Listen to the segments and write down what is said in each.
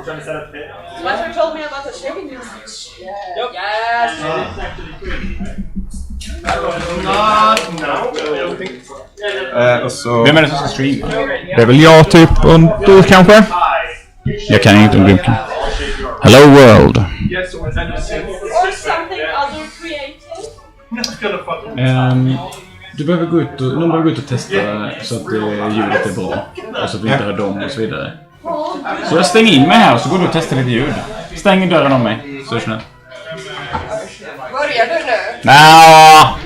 Master told me about the shaving usage. Yeah. Yes. Vem är det som ska streama? Det är väl jag typ och du kanske? Jag kan inte om du kan. Hello world. Or something other creative. Du behöver gå ut och, någon behöver gå ut och testa så att ljudet är bra. Och så att vi inte hör dem och så vidare. Så jag stänger in mig här och så går du och testar lite ljud. Stäng dörren om mig, så snällt. Börjar du nu? Nja!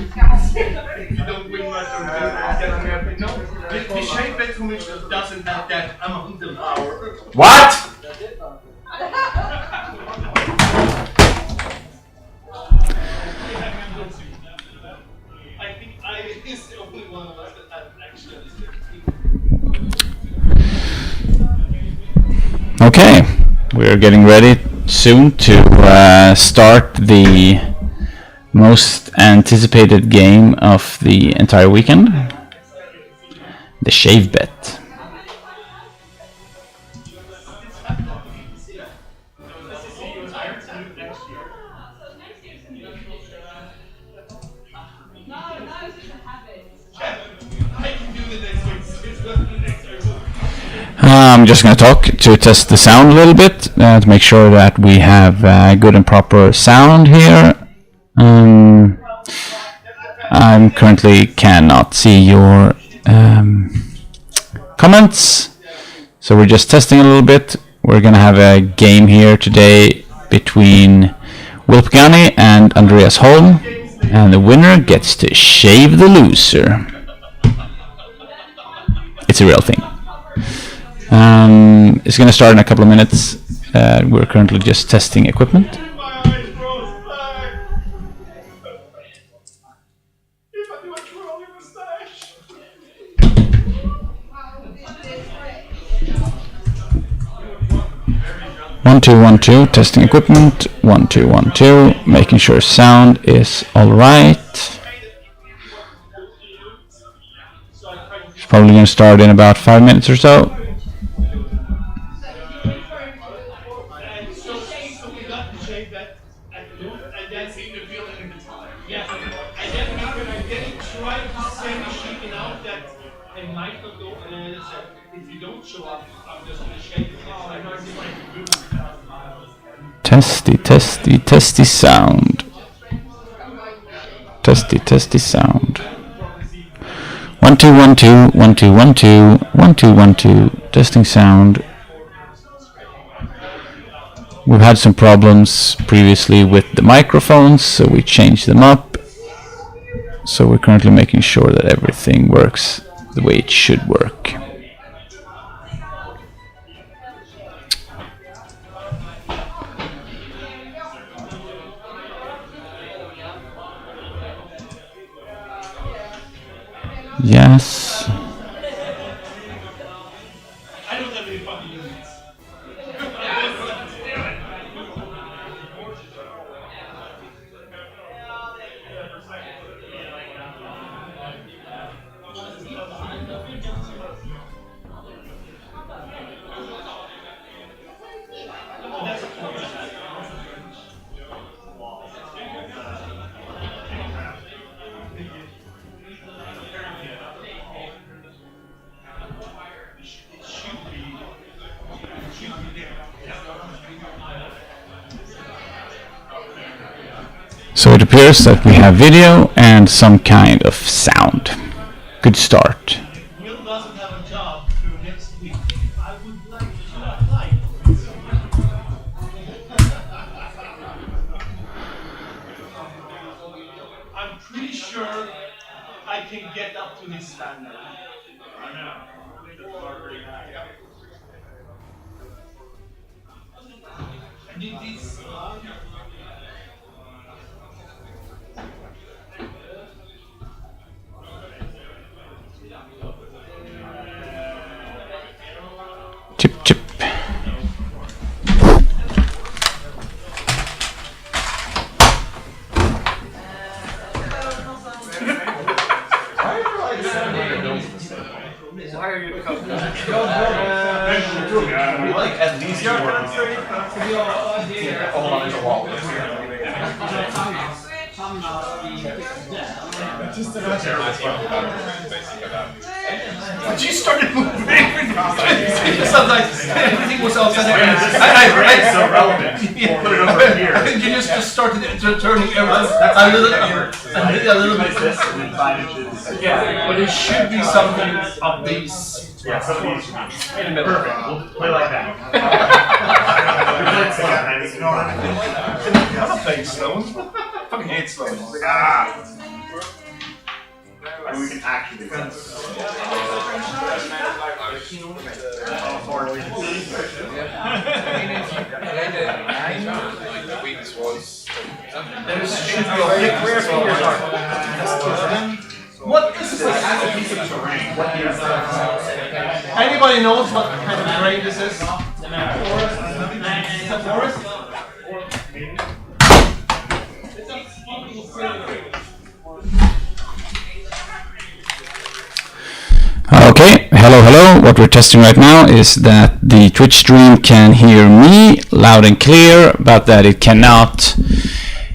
What? Okay, we're getting ready soon to start the most anticipated game of the entire weekend, the shave bet. I'm just going to talk to test the sound a little bit to make sure that we have good and proper sound here. I currently cannot see your comments, so we're just testing a little bit. We're going to have a game here today between Pagani and Andreas Holm, and the winner gets to shave the loser. It's a real thing. It's going to start in a couple of minutes. We're currently just testing equipment. One, two, testing equipment. 1 2 1 2, making sure sound is all right. It's probably going to start in about 5 minutes or so. Testy sound. Testy sound. 1 2 1 2 1 2 1 2 1 2 1 2, testing sound. We've had some problems previously with the microphones, so we changed them up. So we're currently making sure that everything works the way it should work. Yes. So it appears that we have video and some kind of sound. Good start. Will doesn't have a job through next week. I would like to apply. I'm pretty sure I can get up to his standard. I know. And it is Chip. Why are you Like at least you work. Oh, there's a wall. But you started moving. Sometimes everything was upside down. It's so relevant. Put it over here. You just started turning everything a little bit. Yeah, but it should be something of these. Yeah, some of these should be. Perfect. We'll play like that. I'm not playing Sloan. I fucking hate Sloan. And we can actually play. What is this? Anybody knows what kind of terrain this is? Forest? Okay, hello. What we're testing right now is that the Twitch stream can hear me loud and clear, but that it cannot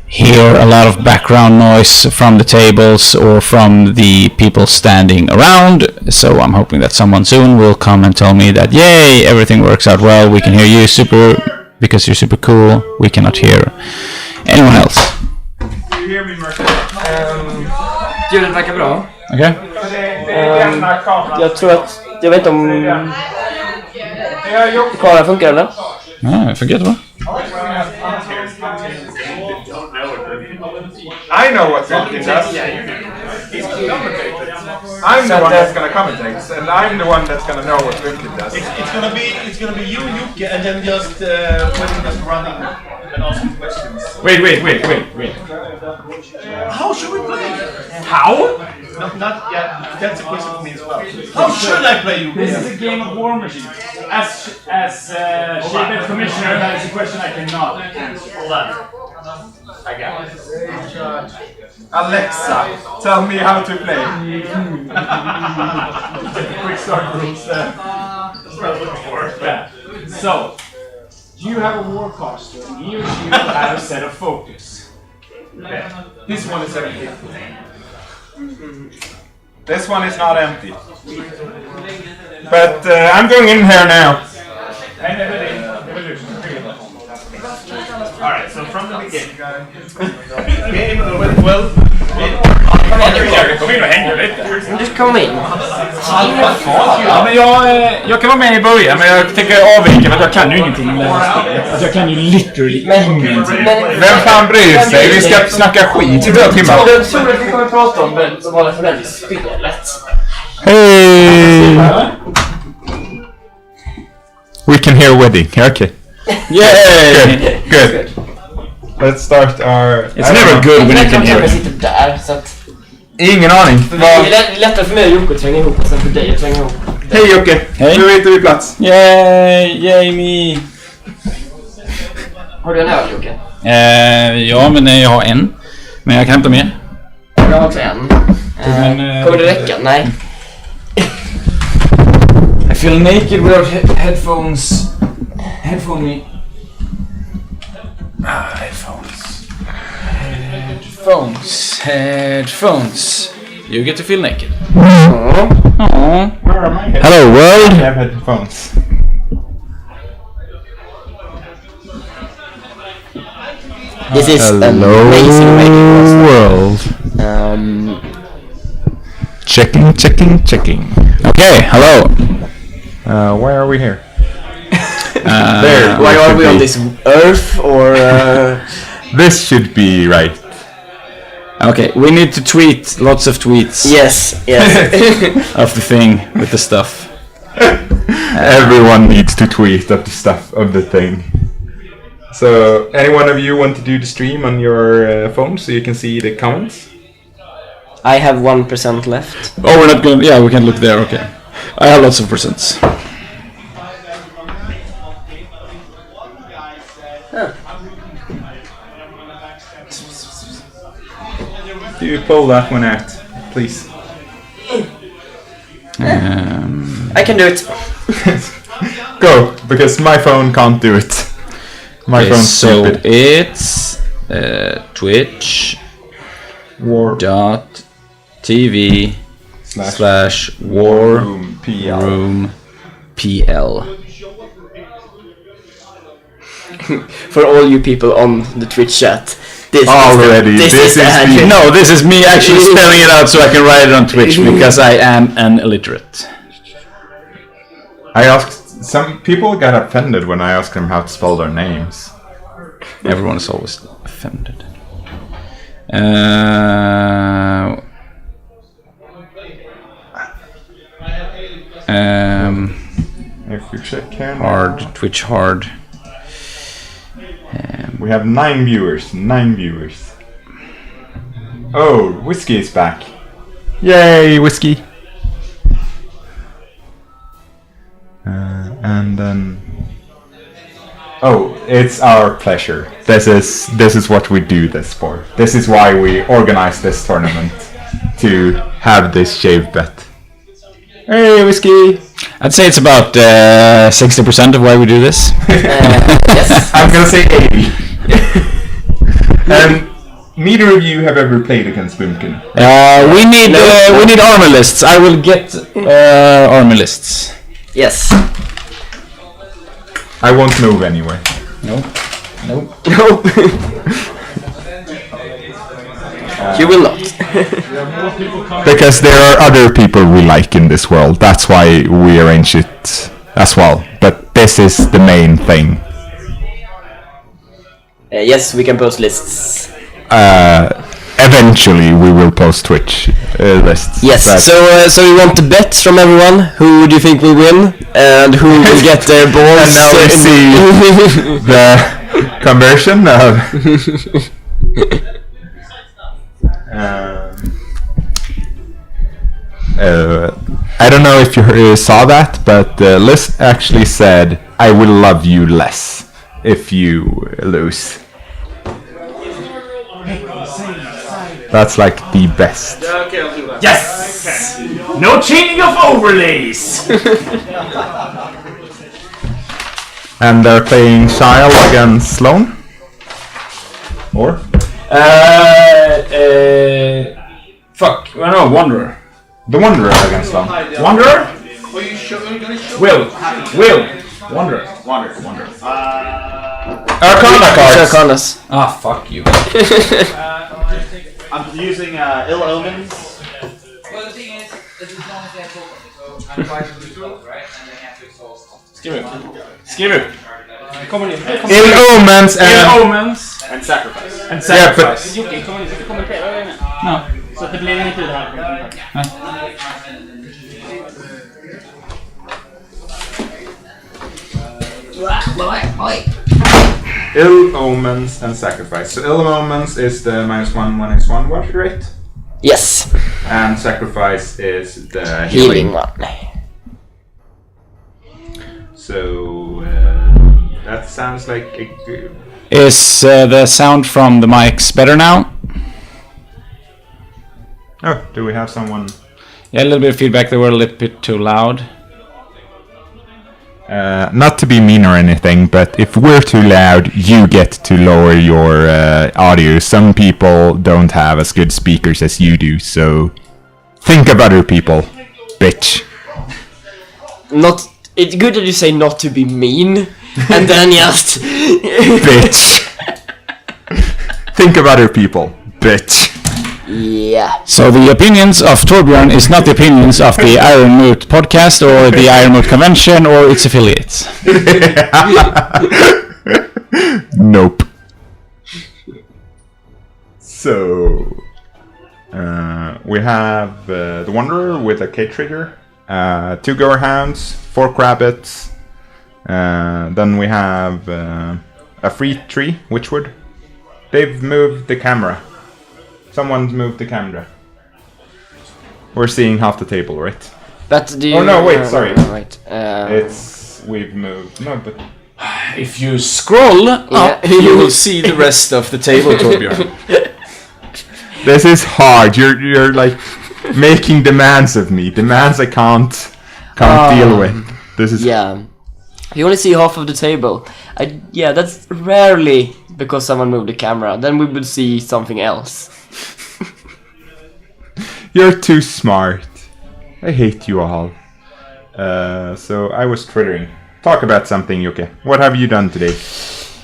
hear a lot of background noise from the tables or from the people standing around. So I'm hoping that someone soon will come and tell me that, yay, everything works out well, we can hear you because you're super cool, we cannot hear anyone else. Do you hear me, Marcus? Ljudet verkar bra. Okay. Jag tror att, jag vet inte om kameran funkar eller? Ja, jag fungerar bra. I know what Wilkin does. I'm the one that's gonna commentate, and I'm the one that's gonna know what Wilkin does. It's gonna be you, Jocke, and then just Wilkin just running and asking questions. Wait. How should we play? How? Not yet. That's a question for me as well. How should I play you? This is a game of War Machine. As Shapehead Commissioner, that is a question I cannot answer. Hold on. I got it. Alexa, tell me how to play. Quick start rules. That's what I was looking for. Yeah. So, you have a Warcaster, and he or she will have a set of focus. Okay. This one is empty. This one is not empty. But I'm going in here now. And evolution. Alright, so from the beginning. Game well. Kom in och häng lite. Du kom in. Ja, men jag kan vara med i början, men jag tänker avvika för att jag kan ju ingenting om det här spelet. Alltså jag kan ju literally ingenting. Vem fan bryr sig? Vi ska snacka skit i 2 timmar. Jag tror att vi kommer prata om det som var för i spelet. Hey! We can hear wedding. Okay. Yay! Good. Let's start our... It's never good when you can hear Jag it. sitter där, så att... Ingen aning. Det är lättare för mig och Jocke att tränga ihop och sen för dig att tränga ihop. Hej Jocke! Hej. Nu hittar vi plats. Yay me! Har du en öl, Jocke? Ja, men jag har en. Men jag kan hämta mer. Jag har också en. Kommer det räcka? Nej. I feel naked without headphones. Headphone me. Headphones. You get to feel naked. Aww. Hello world. I have headphones. This is Hello amazing radio. world. Checking. Okay, hello. Why are we here? There. Why are we on this earth or... This should be right. Okay, we need to tweet lots of tweets Yes. of the thing with the stuff. Everyone needs to tweet of the stuff of the thing. So, any one of you want to do the stream on your phone so you can see the comments? I have 1% left. Oh, we're not going. Yeah, we can look there. Okay, I have lots of percents. Do you pull that one out, please? I can do it. Go. Because my phone can't do it. My Okay, phone's so stupid. it's Twitch War dot TV / War Room PL. Room PL. For all you people on the Twitch chat, this Already, is this the is address. the- No, this is me actually spelling it out so I can write it on Twitch because I am an illiterate. I asked some people got offended when I asked them how to spell their names. Everyone is always offended. If you check here, Hard, Twitch hard. we have 9 viewers. 9 viewers. Oh, Whiskey is back. Yay, Whiskey! And then, oh, it's our pleasure. This is what we do this for. This is why we organize this tournament, to have this shave bet. Hey, Whiskey! I'd say it's about 60% of why we do this. Yes. I'm gonna say 80. And neither of you have ever played against Boomkin. We need armor lists. I will get armor lists. Yes. I won't move anyway. No. No. You will not. Because there are other people we like in this world. That's why we arrange it as well. But this is the main thing. Yes, we can post lists. Eventually we will post Twitch lists. Yes. But So we want the bets from everyone. Who do you think will win, and who will get their balls? and now we see the conversion of... I don't know if you saw that, but the list actually said, "I will love you less if you lose." That's like the best. Yes! No changing of overlays! And they're playing Shile against Sloan? Or? Fuck. Well, no, Wanderer. The Wanderer against Sloan. Wanderer? Are you gonna show Will. Wanderer. Wanderer. Arcana cards! Arcanas. Ah, fuck you. I'm using Ill Omens. Well, the thing is as long as they have token, so I'm invited to roll, right? And they have to exhaust. Skriv ut. Ill Omens Ill and... Omens And Sacrifice. and Yeah, but Sacrifice. Jocke, kommer du kommentera det? No. Så att det blir inget tid här. Ill Omens and Sacrifice. So Ill Omens is the -1 when it's 1 water rate. Yes. And Sacrifice is the Healing healing. one. So that sounds like a good... Is the sound from the mics better now? Oh, do we have someone? Yeah, a little bit of feedback. They were a little bit too loud. Not to be mean or anything, but if we're too loud, you get to lower your audio. Some people don't have as good speakers as you do, so think of other people, bitch. Not. It's good that you say not to be mean, and then just. Bitch. Think of other people, bitch. Yeah. So the opinions of Torbjörn is not the opinions of the Iron Moot podcast or the Iron Moot convention or its affiliates. Nope. So we have the Wanderer with a K trigger, 2 Gorehounds, 4 Crabbits. Then we have a free tree, Witchwood. They've moved the camera. Someone's moved the camera. We're seeing half the table, right? But do you... Oh, no, wait, sorry. Wait. We've moved. No, but If you scroll up, you will see the rest of the table, Torbjörn. this is hard. You're like making demands of me. Demands I can't deal with. This is Yeah. You only see half of the table. Yeah, that's rarely because someone moved the camera. Then we would see something else. You're too smart. I hate you all. So I was twittering. Talk about something, Yuki. What have you done today?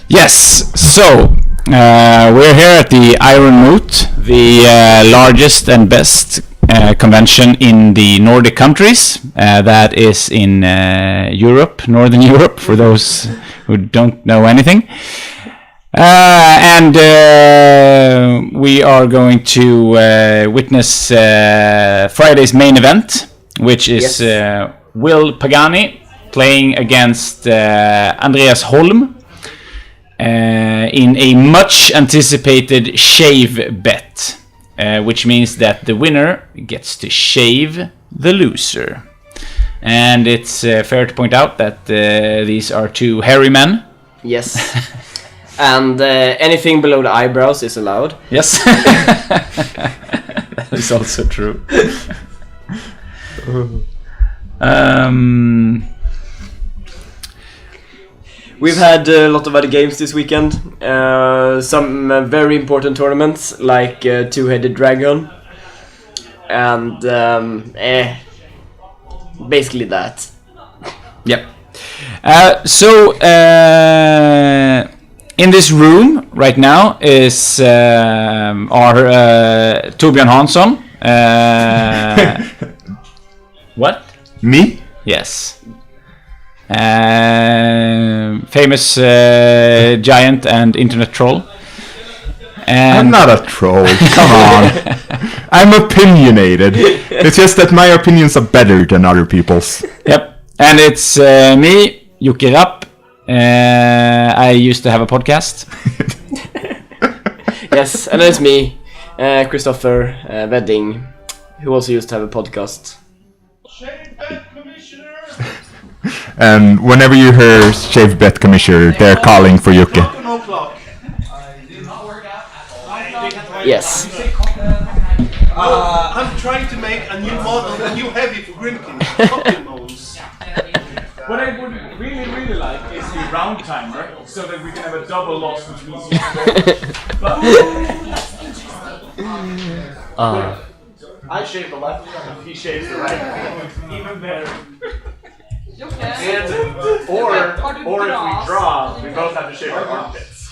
Yes, so we're here at the Iron Moot, the largest and best convention in the Nordic countries. That is in Europe, Northern Europe, for those who don't know anything. And we are going to witness Friday's main event, which is Will Pagani playing against Andreas Holm in a much anticipated shave bet, which means that the winner gets to shave the loser. And it's fair to point out that these are two hairy men. Yes. And anything below the eyebrows is allowed. Yes. That is also true. We've had a lot of other games this weekend. Some very important tournaments like Two-Headed Dragon. And basically that. Yep. So in this room right now is our Torbjörn Hansson. What? Me? Yes. Famous giant and internet troll. And I'm not a troll, come on. I'm opinionated. It's just that my opinions are better than other people's. Yep. And it's me, Yuki Rapp. I used to have a podcast. Yes, and it's me, Christopher Wedding, who also used to have a podcast. And whenever you hear Shave Bet Commissioner, they're calling for Yuki. Yes. I'm trying to make a new model, a new heavy for Grimkin. What I would really like is the round timer, so that we can have a double loss, which means I shave the left, and he shaves the right. Even better. And, or if we draw, we both have to shave our armpits.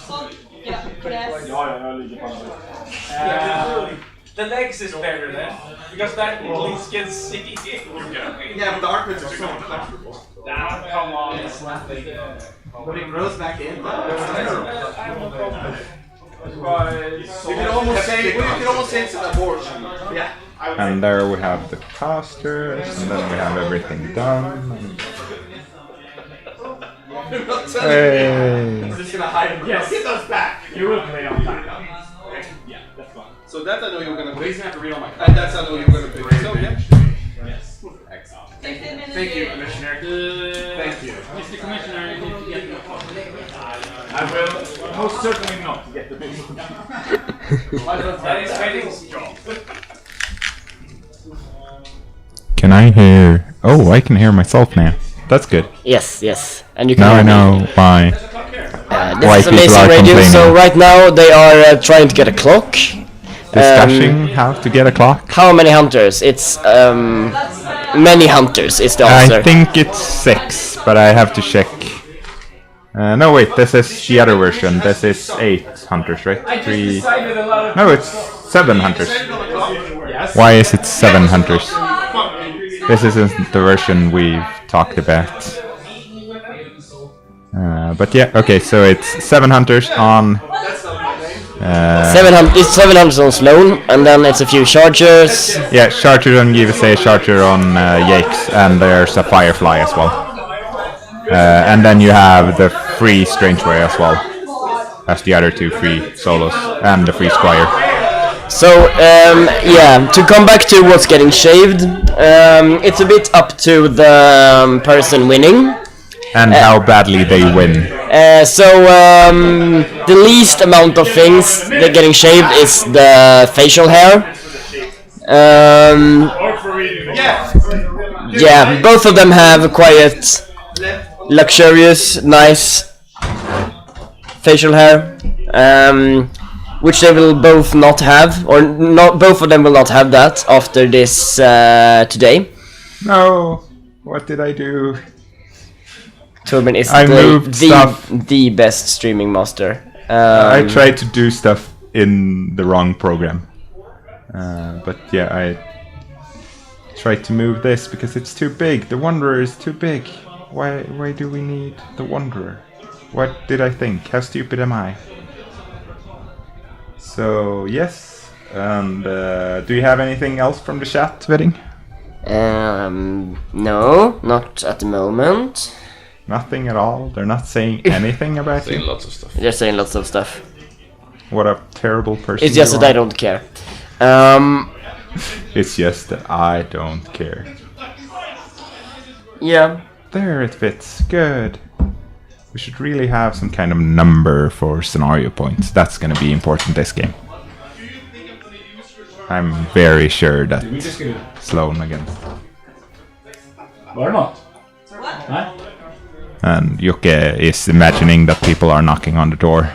The legs is better then, because that at least can see. Yeah, but the armpits are so uncomfortable. Come on, it's nothing. But it grows back in. You can almost say it's an abortion. Yeah. And there we have the casters, and then we have everything done. Hey. I'm just gonna hide them. Yes. Get those back. You will play on time. Yeah, that's fine. So that I know you were gonna pick. Please have to read all my And that's I know you were gonna pick. So yeah. Yes. Excellent. Thank you, Commissioner. Thank you. Mr. Commissioner, you need to get your I will most certainly not get the big one. That is Wedding's job. Can I hear? Oh, I can hear myself now. That's good. Yes, yes. And you can Now I hear me. know why. This Why is people amazing are radio. So complaining. right now they are trying to get a clock. Discussing how to get a clock. How many hunters? It's many hunters is the answer. I think it's 6, but I have to check. No, wait. This is the other version. This is 8 hunters, right? 3. No, it's 7 hunters. Why is it 7 hunters? This isn't the version we've talked about. But yeah, okay, so it's 7 hunters on... 700. It's 700 on Sloan, and then it's a few chargers. Yeah, charger on GVC, charger on Yakes, and there's a Firefly as well. And then you have the free Strange Way as well. As the other 2 free solos, and the free Squire. So, yeah, to come back to what's getting shaved, it's a bit up to the person winning. And how badly they win. The least amount of things they're getting shaved is the facial hair. Yeah, both of them have quite luxurious, nice facial hair, which they will both not have, or not both of them will not have that after this today. No, what did I do? Torben is I moved stuff. the best streaming master. I tried to do stuff in the wrong program. But yeah, I tried to move this because it's too big. The Wanderer is too big. Why do we need the Wanderer? What did I think? How stupid am I? So yes, and do you have anything else from the chat, Wedding? No, not at the moment. Nothing at all. They're not saying anything about you. Lots of stuff. They're saying lots of stuff. What a terrible person. It's just you that I are. don't care. It's just that I don't care. Yeah. There it fits. Good. We should really have some kind of number for scenario points. That's going to be important this game. I'm very sure that Sloan against. Why not? And Jocke is imagining that people are knocking on the door.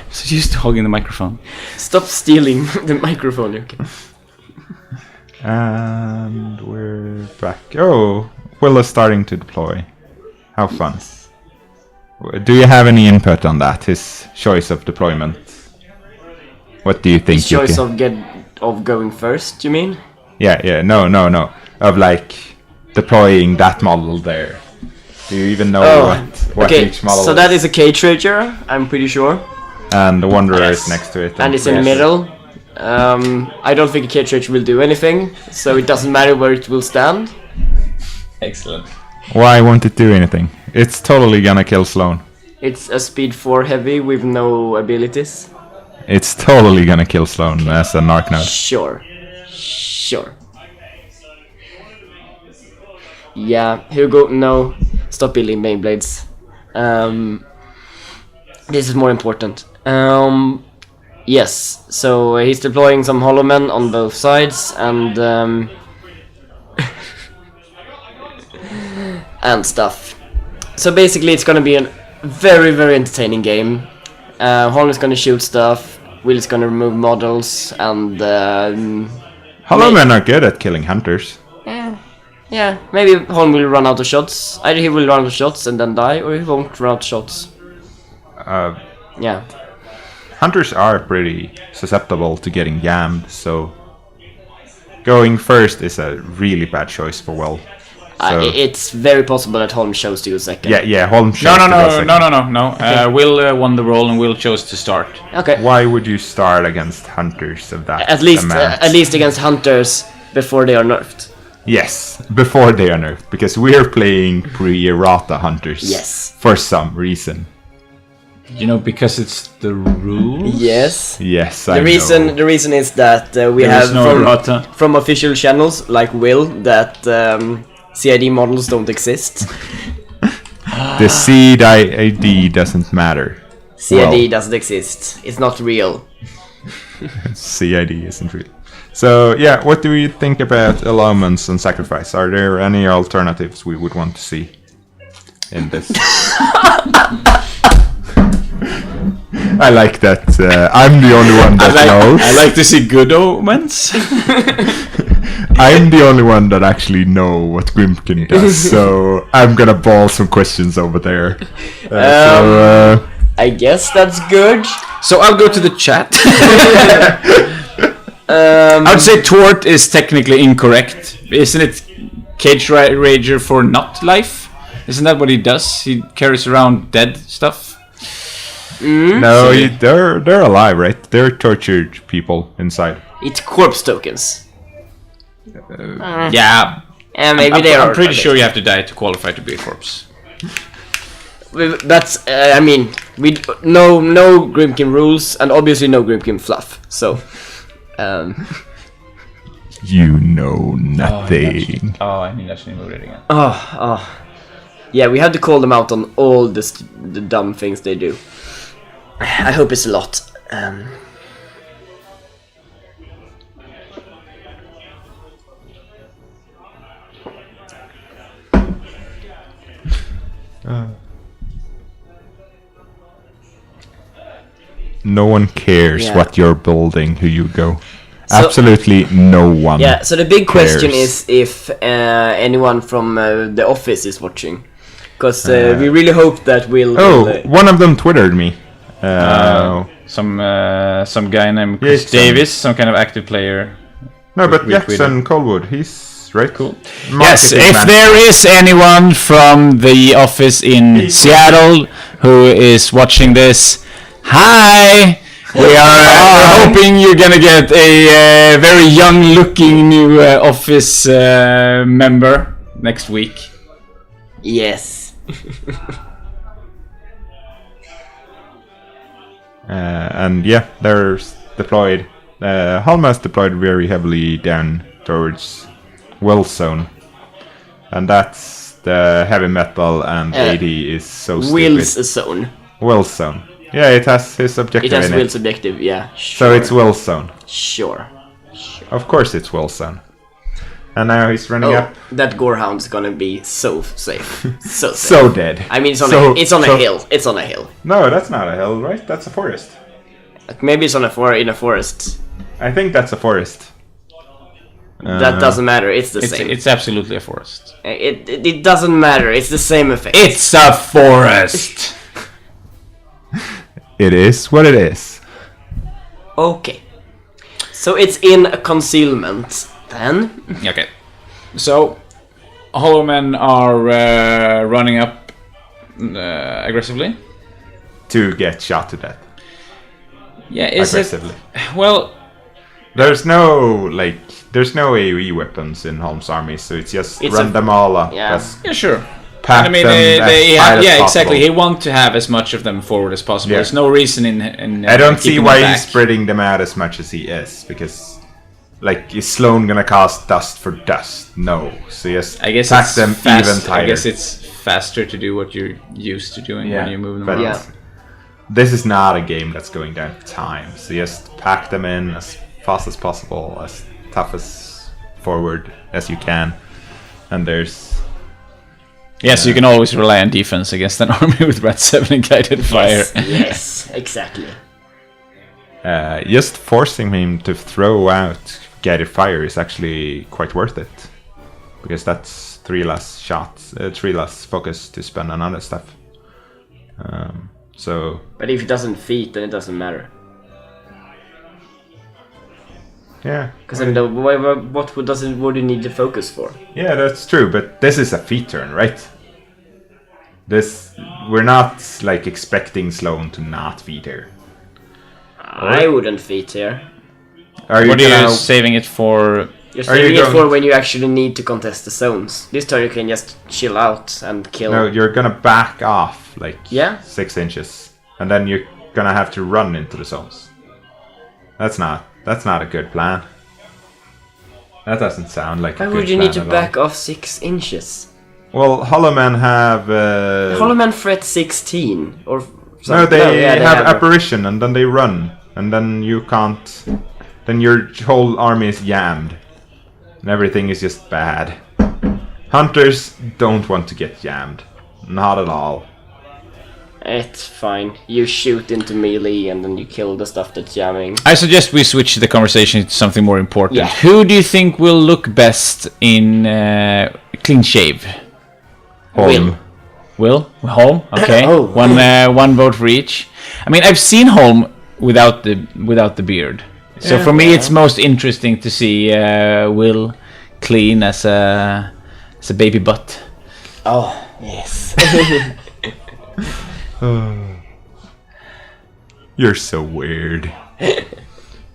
So used to hogging the microphone. Stop stealing the microphone, okay? And we're back. Oh, Will is starting to deploy. How fun. Do you have any input on that? His choice of deployment? What do you think? His choice Jocke? of going first, you mean? Yeah, no. Of like deploying that model there. Do you even know what okay, each model so that is a cage rager, I'm pretty sure. And the Wanderer is next to it. And it's in the middle. I don't think a cage rager will do anything, so it doesn't matter where it will stand. Excellent. Why won't it do anything? It's totally gonna kill Sloan. It's a speed 4 heavy with no abilities. It's totally gonna kill Sloan as an arc node. Sure. Yeah, Hugo, no. Stop building main blades. This is more important. Yes, so he's deploying some hollow men on both sides and and stuff. So basically it's gonna be a very, very entertaining game. Holm is gonna shoot stuff, Will is gonna remove models, and Hollow men are good at killing hunters. yeah, maybe Holm will run out of shots. Either he will run out of shots and then die, or he won't run out of shots. Yeah. Hunters are pretty susceptible to getting jammed, so going first is a really bad choice for Will. So It's very possible that Holm chose to go second. yeah, Holm chose to go second. No. Will won the role and Will chose to start. Okay. Why would you start against hunters of that At least amount? against hunters before they are nerfed. Yes, before they are nerfed, because we're playing pre-errata hunters. Yes. For some reason. You know, because it's the rule. Yes. Yes, The reason is that we There have is no errata. from official channels like Will that CID models don't exist. The seed ID doesn't matter. CID doesn't exist. It's not real. CID isn't real. So yeah, what do you think about allowance and sacrifice? Are there any alternatives we would want to see in this? I like that. I'm the only one that knows. I like to see good omens. I'm the only one that actually know what Grimkin does, so I'm gonna ball some questions over there. I guess that's good. So I'll go to the chat. I would say Tort is technically incorrect. Isn't it Cage Rager for not life? Isn't that what he does? He carries around dead stuff? No, they're alive, right? They're tortured people inside. It's corpse tokens. Yeah. And maybe they are. I'm pretty sure you have to die to qualify to be a corpse. That's I mean, we no Grimkin rules and obviously no Grimkin fluff. So You know nothing. I mean, that's move it again. yeah, we have to call them out on all the dumb things they do. I hope it's a lot. No one cares Yeah. what you're building, who you go. So- Absolutely no one. Yeah, so the big question cares. is if anyone from the office is watching. Because we really hope that we'll... One of them twittered me. Some guy named Chris Chris Davis, some kind of active player. No, but retweeted. Jackson Colwood, he's right. Cool. Yes, if there is anyone from the office in Seattle who is watching this, hi! We are hoping you're gonna get a very young-looking new office member next week. Yes. And yeah, they're deployed. Holm has deployed very heavily down towards Will Zone. And that's the heavy metal and 80 is so stupid. Will's zone. Will Zone. Yeah, it has his objective It has in Will's it. objective, yeah. So Sure. it's Will Zone. Sure. Of course it's Will Zone. And now he's running Oh, up. that gorehound's gonna be so safe. So safe. So dead. I mean, it's on So- a so- hill. It's on a hill. No, that's not a hill, right? That's a forest. Maybe it's on in a forest. I think that's a forest. That doesn't matter. It's the same. It's absolutely a forest. It doesn't matter. It's the same effect. It's a forest! It is what it is. Okay. So it's in a concealment then. Okay. So, Hollow Men are running up aggressively. To get shot to death. Yeah, is it... Aggressively. Well, There's no AoE weapons in Holm's army, so it's just It's run a- them all up. yeah. Just yeah, sure. pack I mean, them as high as yeah, possible. exactly. He wants to have as much of them forward as possible. Yeah. There's no reason in I don't see keeping why them he's back. spreading them out as much as he is, because like is Sloan gonna cast dust for dust? No. So just I guess pack it's them fast, even tighter. I guess it's faster to do what you're used to doing when you move them but around. Yeah. this is not a game that's going down to time. So just pack them in as fast as possible, as tough as forward as you can. And there's Yes, you can always rely on defense against an army with Rat 7 and guided fire. Yes, exactly. just forcing him to throw out guided fire is actually quite worth it, because that's 3 less shots, 3 less focus to spend on other stuff. So But if it doesn't feed, then it doesn't matter. yeah, Because I mean, what would you need to focus for? yeah, that's true. But this is a feat turn, right? We're not like expecting Sloan to not feed here. I wouldn't feed here. Are What are you gonna- saving it for? You're Are you saving it going- for when you actually need to contest the zones. This turn you can just chill out and kill. No, you're gonna back off like Yeah? 6 inches, and then you're gonna have to run into the zones. That's not a good plan. That doesn't sound like Why a good would you plan need to at back all. off 6 inches? Well, Hollow Men have Hollow Man threat 16 or no, something. they yeah, have apparition, and then they run, and then you can't. Then your whole army is yammed, and everything is just bad. Hunters don't want to get yammed, not at all. It's fine. You shoot into melee and then you kill the stuff that's jamming. I suggest we switch the conversation to something more important. Yeah. Who do you think will look best in clean shave? Holm. Will? Holm? Okay. Oh. One vote for each. I mean, I've seen Holm without the beard. So for me, it's most interesting to see Will clean as a baby butt. Oh, yes. You're so weird.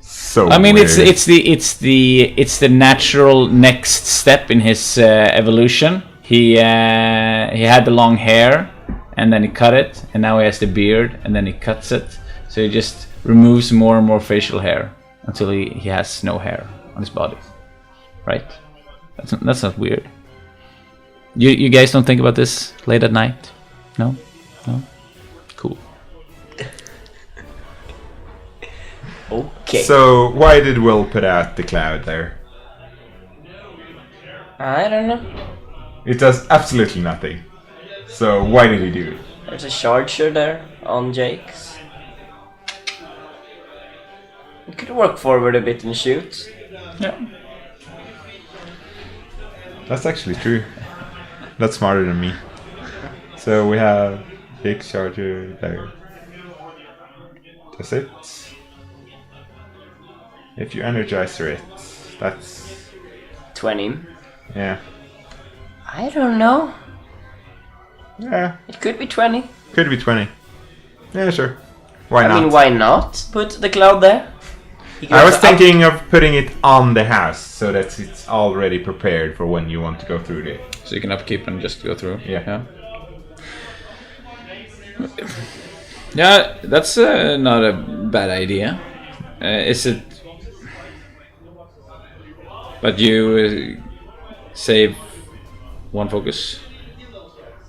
So. I mean, weird. it's the natural next step in his evolution. He had the long hair, and then he cut it, and now he has the beard, and then he cuts it. So he just removes more and more facial hair until he has no hair on his body. Right? That's not weird. You guys don't think about this late at night? No? Cool. Okay. So why did Will put out the cloud there? I don't know. It does absolutely nothing. So why did he do it? There's a charger there on Jake's. It could work forward a bit and shoot. Yeah. That's actually true. That's smarter than me. So we have big charger there. That's it. If you energizer it, that's 20. yeah. I don't know. Yeah, It could be 20. could be 20. Yeah, sure. Why I not? mean, why not put the cloud there? You can I was also up- thinking of putting it on the house so that it's already prepared for when you want to go through it. So you can upkeep and just go through. Yeah. Yeah, that's not a bad idea. Is it? But you save one focus,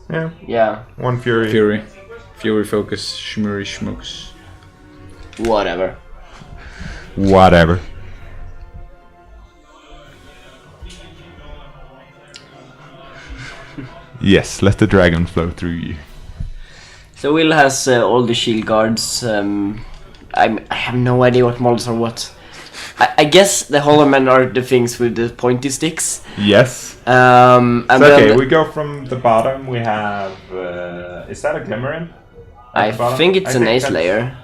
Yeah, Yeah, one fury. fury focus, shmurry schmooks. whatever. Whatever. Yes, let the dragon flow through you. So Will has all the shield guards. I have no idea what models are what. I guess the Hollow Men are the things with the pointy sticks. Yes. And So, then okay, we go from the bottom. We have. Is that a Glimmerin? I At the bottom? think it's I an think Ace that's- Layer.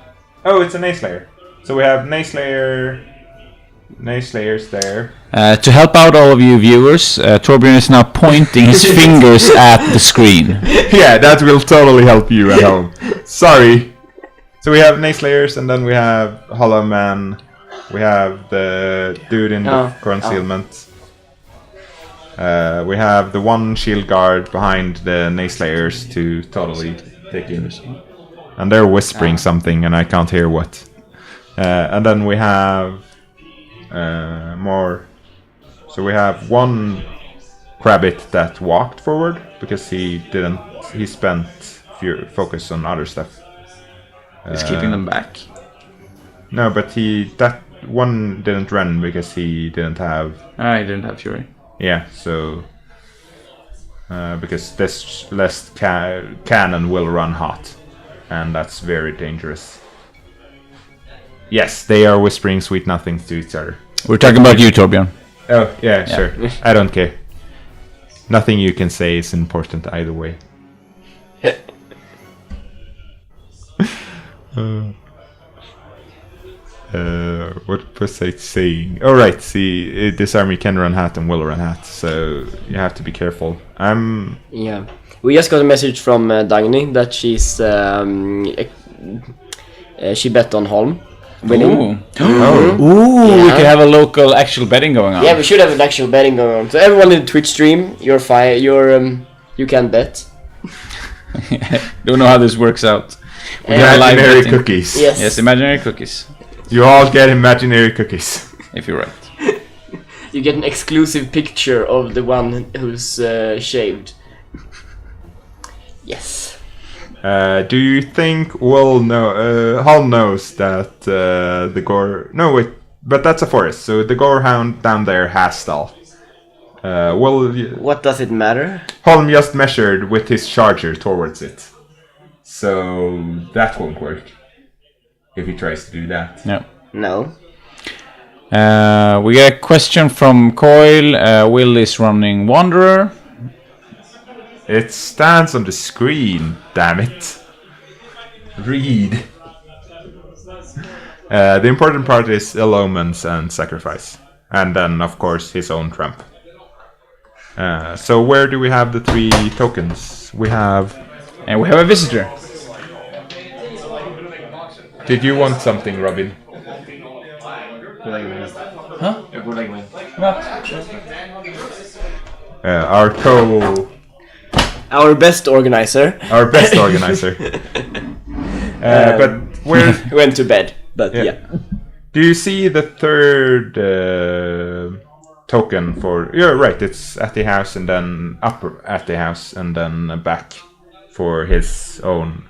Oh, it's an Ace Layer. So we have Nace Layers there. To help out all of you viewers, Torbjörn is now pointing his fingers at the screen. Yeah, that will totally help you at home. Sorry. So we have Nace Layers, and then we have Hollow Man. We have the dude in the concealment. We have the one shield guard behind the Nace Layers to totally take in. And they're whispering something, and I can't hear what. And then we have more. So we have one Crabbit that walked forward because he didn't. He spent focus on other stuff. He's keeping them back. No, but that one didn't run because he didn't have. He didn't have fury. Yeah, so because this less cannon will run hot, and that's very dangerous. Yes, they are whispering sweet nothings to each other. We're talking about you, Torbjörn. Oh, yeah, sure. I don't care. Nothing you can say is important either way. What was I saying? Oh, right. See, this army can run hat and will run hat, so you have to be careful. Yeah, we just got a message from Dagny that she bet on Holm winning. We could have a local actual betting going on. Yeah, we should have an actual betting going on. So everyone in the Twitch stream, you can bet. Don't know how this works out. We have live Imaginary betting. cookies. Yes, imaginary cookies. You all get imaginary cookies. If you're right. You get an exclusive picture of the one who's shaved. Yes. Do you think Holm knows that the gore? No, wait, but that's a forest. So the gorehound down there has stall. What does it matter? Holm just measured with his charger towards it, so that won't work if he tries to do that. No. No. We get a question from Coil. Will is running Wanderer. It stands on the screen. Damn it! Read. The important part is ill omens and sacrifice, and then of course his own trump. So where do we have the 3 tokens? We have. And we have a visitor. Did you want something, Robin? Huh? Our best organizer. Our best organizer. But where went to bed. But yeah. do you see the 3rd token for? You're right. It's at the house and then up at the house and then back for his own.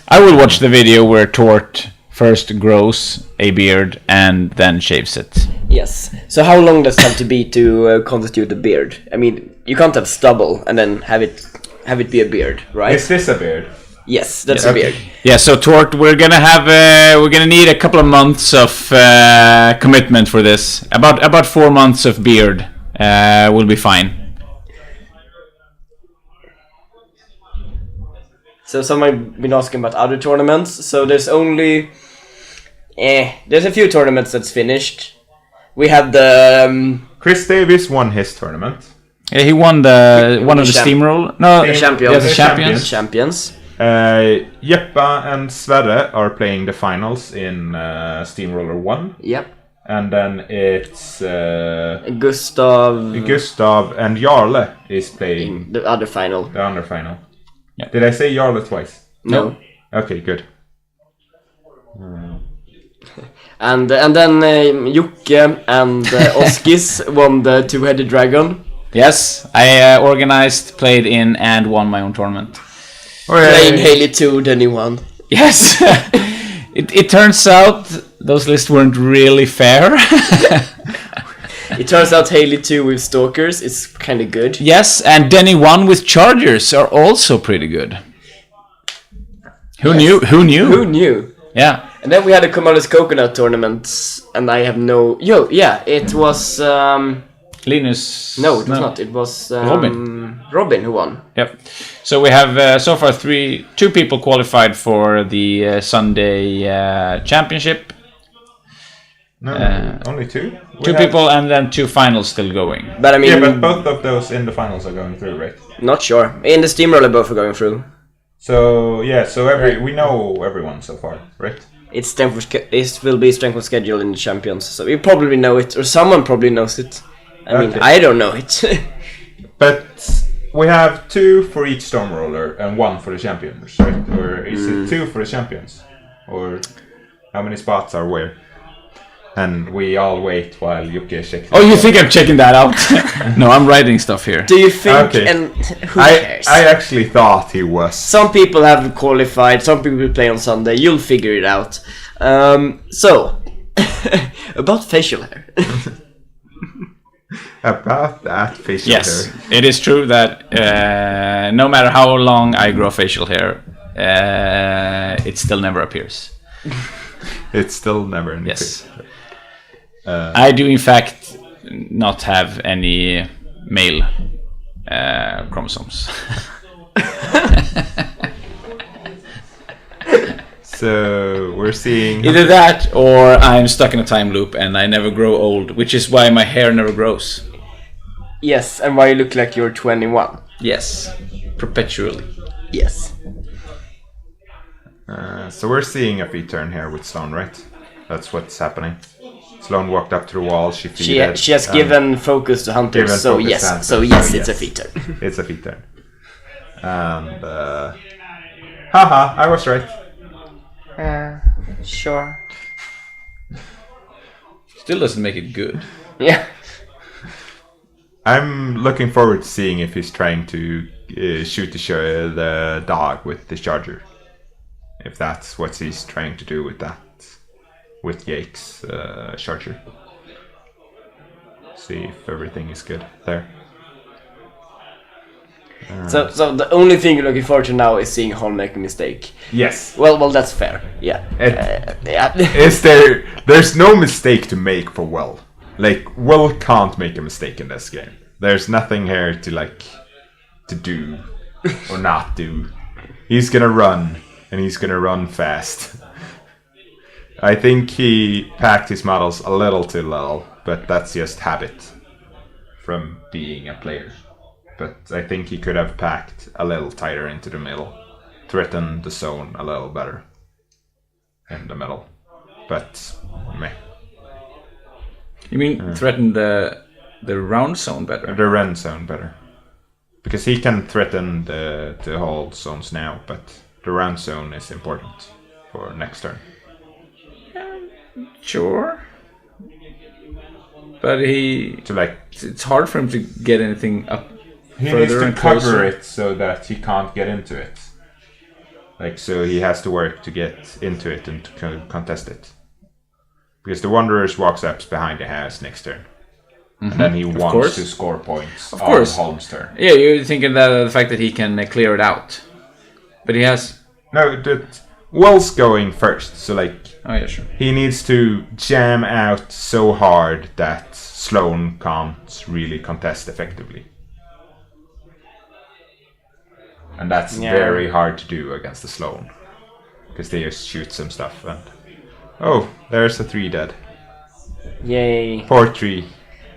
I will watch the video where Tort first grows a beard and then shaves it. Yes. So how long does it have to be to constitute a beard? I mean, you can't have stubble and then have have it be a beard, right? Is this a beard? Yes, that's a beard. Yeah, so Tort, we're gonna need a couple of months of commitment for this. About 4 months of beard will be fine. So someone been asking about other tournaments. So there's only there's a few tournaments that's finished. We had the Chris Davis won his tournament. Yeah, he won the one of the champ- steamroll. No, the champions. Yeah, the champions. Champions. Jeppa and Sverre are playing the finals in Steamroller 1. Yep. And then it's Gustav and Jarle is playing the other final. the under final. Yeah. Did I say Jarle twice? No. Okay, good. And then Jocke and Oskis won the two-headed dragon. Yes, I organized, played in, and won my own tournament. Playing Haley 2, then he won. Yes, it turns out those lists weren't really fair. It turns out Haley 2 with Stalkers is kind of good. Yes, and Denny 1 with Chargers are also pretty good. Who knew? Who knew? Who knew? Yeah. And then we had a Commander's Coconut tournament, and I have no... it was... Linus... No, it was not. It was Robin who won. Yep. So we have so far two people qualified for the Sunday championship. No, only two? Two people and then two finals still going. But I mean... Yeah, but both of those in the finals are going through, right? Not sure. In the Steamroller both are going through. So, yeah, we know everyone so far, right? It will be strength of schedule in the champions, so you probably know it, or someone probably knows it. I mean, I don't know it. But we have 2 for each Stormroller and 1 for the champions, right? Or is it 2 for the champions? Or how many spots are where? And we all wait while Jocke checks. Oh, you think I'm checking that out? No, I'm writing stuff here. Do you think, Okay. and who cares? I actually thought he was. Some people have qualified, some people will play on Sunday, you'll figure it out. So, about facial hair. About that facial Yes, hair. it is true that no matter how long I grow facial hair, it still never appears. It's still never in the Yes. picture. I do in fact not have any male chromosomes. So we're seeing Either that or I'm stuck in a time loop and I never grow old, which is why my hair never grows. Yes, and why you look like you're 21. Yes, perpetually. Yes. So we're seeing a feed turn here with Sloan, right? That's what's happening. Sloan walked up to the wall. She feeded. She has given focus to Hunter, given so focus yes, to Hunter, so yes, it's a feed turn. It's a feed turn. And haha, I was right. Sure. Still doesn't make it good. Yeah. I'm looking forward to seeing if he's trying to shoot the dog with the charger. If that's what he's trying to do with that, with Jake's charger. See if everything is good there. So the only thing you're looking forward to now is seeing Holm make a mistake. Yes. Well, that's fair. Yeah. Yeah. There's no mistake to make for Will. Like, Will can't make a mistake in this game. There's nothing here to do or not do. He's gonna run, and he's gonna run fast. I think he packed his models a little too little, but that's just habit from being a player. But I think he could have packed a little tighter into the middle, threatened the zone a little better in the middle. But meh. You mean threaten the round zone better? The run zone better. Because he can threaten the whole zones now, but the round zone is important for next turn. Sure. But it's hard for him to get anything up He further needs to and cover closer. it so that he can't get into it. So he has to work to get into it and to contest it. Because the Wanderers walks up behind the house next turn. And then he wants course. to score points Of on course. Holm's turn. Yeah, you're thinking that the fact that he can clear it out. But he has... No, Will's going first, so like Oh yeah, sure. he needs to jam out so hard that Sloan can't really contest effectively. And that's very hard to do against the Sloan. Because they just shoot some stuff and... Oh, there's a 3 dead. Yay. Poor 3.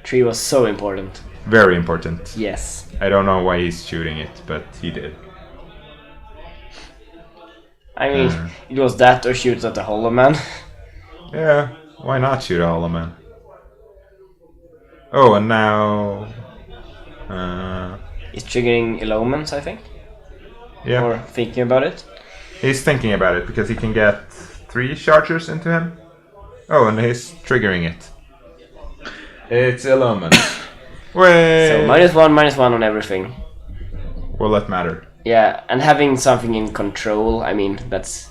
3 was so important. Very important. Yes. I don't know why he's shooting it, but he did. I mean, it was that or shoot at the Holm man. Yeah, why not shoot a Hollow Man? Oh, and now... He's triggering Elomens, I think. yeah, Or thinking about it. he's thinking about it because he can get 3 chargers into him. Oh, and he's triggering it. It's Illumin. Way! So -1 on everything. Will that matter? Yeah, and having something in control, I mean, that's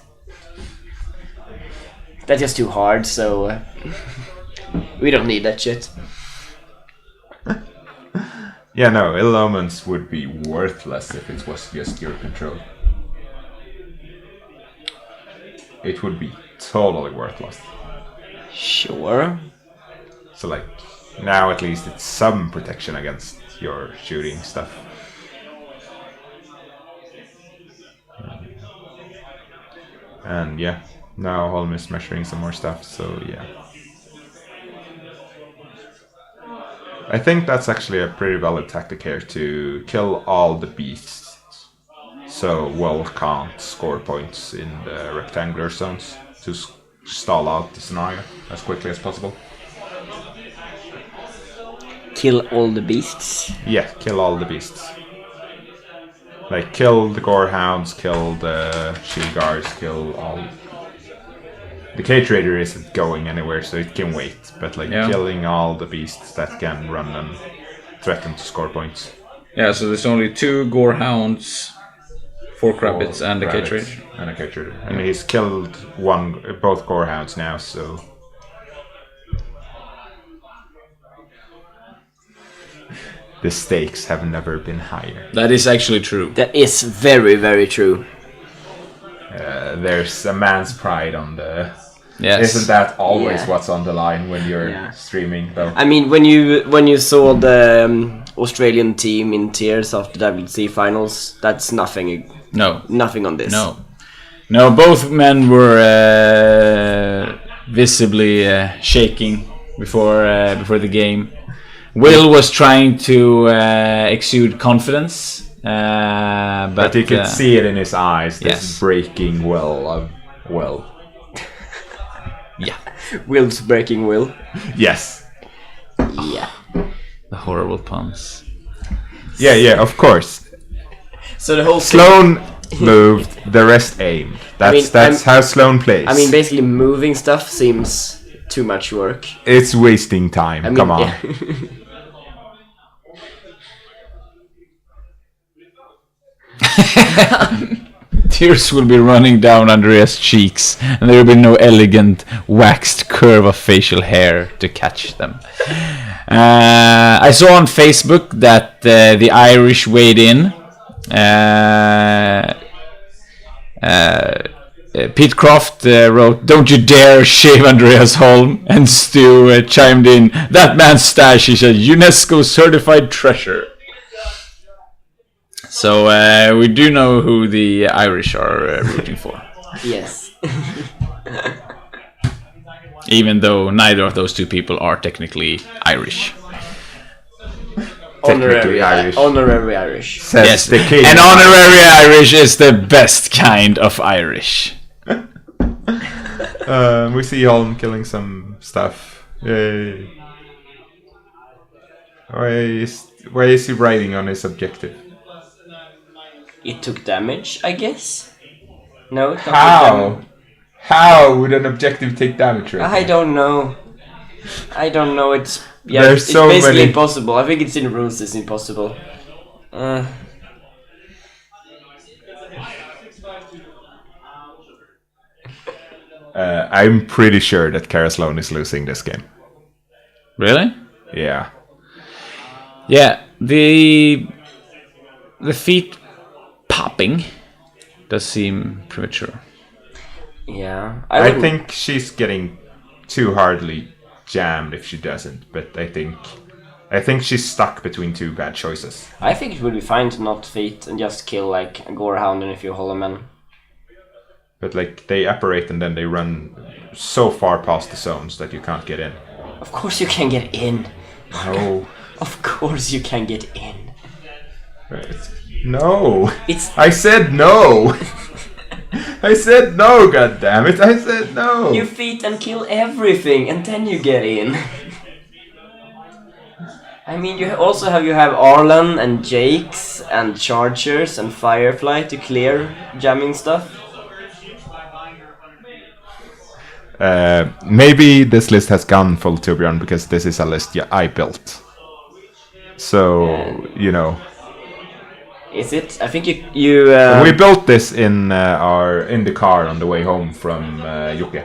just too hard, so we don't need that shit. Yeah, no, Illumins would be worthless if it was just your control. It would be totally worthless. Sure. So like, now at least it's some protection against your shooting stuff. And yeah, now Holm is measuring some more stuff, so yeah. I think that's actually a pretty valid tactic here, to kill all the beasts, so Will can't score points in the rectangular zones, to stall out the scenario as quickly as possible. Kill all the beasts. Yeah, kill all the beasts. Like, kill the Gorehounds, kill the Shield Guards, kill all... The K-Trader isn't going anywhere, so it can wait. But, like, killing all the beasts that can run and threaten to score points. Yeah, so there's only 2 Gorehounds, 4 Crabbits, and a K-Trader. And a K-Trader. And he's killed both Gorehounds now, so... The stakes have never been higher. That is actually true. That is very, very true. There's a man's pride on the... Yes. Isn't that always what's on the line when you're streaming, though? I mean, when you saw the Australian team in tears after the WC finals, that's nothing. Nothing on this. No, both men were visibly shaking before the game. Will was trying to exude confidence, but you could see it in his eyes. This breaking well of Will. Yeah, Will's breaking Will. Yes. Yeah. The horrible puns. Yeah, of course. So the whole Sloan moved, the rest aimed. That's how Sloan plays. I mean, basically moving stuff seems too much work. It's wasting time. Come on. Yeah. Tears will be running down Andreas' cheeks, and there will be no elegant, waxed curve of facial hair to catch them. I saw on Facebook that the Irish weighed in. Pete Croft wrote, "Don't you dare shave Andreas Holm," and Stu chimed in, "That man's stash is a UNESCO certified treasure." So we do know who the Irish are rooting for. Yes. Even though neither of those two people are technically Irish. Technically Irish. Honorary Irish. Says Yes, the king. and honorary Irish is the best kind of Irish. We see Holm killing some stuff. Yay. Why is he riding on his objective? It took damage, I guess. No. It don't take How? damage. How would an objective take damage? Right? I don't know. It's There's it's so basically many- impossible. I think it's in rules. It's impossible. I'm pretty sure that Sloan is losing this game. Really? Yeah. Yeah, the feet popping does seem premature. Yeah, I wouldn't- think she's getting too hardly jammed if she doesn't, but I think she's stuck between two bad choices. I think it would be fine to not feet and just kill like a Gorehound and a few Hollow But like they apparate and then they run so far past the zones that you can't get in. Of course you can get in. No. Of course you can get in. No. It's I said no. I said no, goddammit. I said no. you feet and kill everything and then you get in. I mean, you have Arlan and Jakes and Chargers and Firefly to clear jamming stuff. Maybe this list has gone full Torbjorn because this is a list I built. So, you know. Is it? I think you We built this in the car on the way home from Jocke.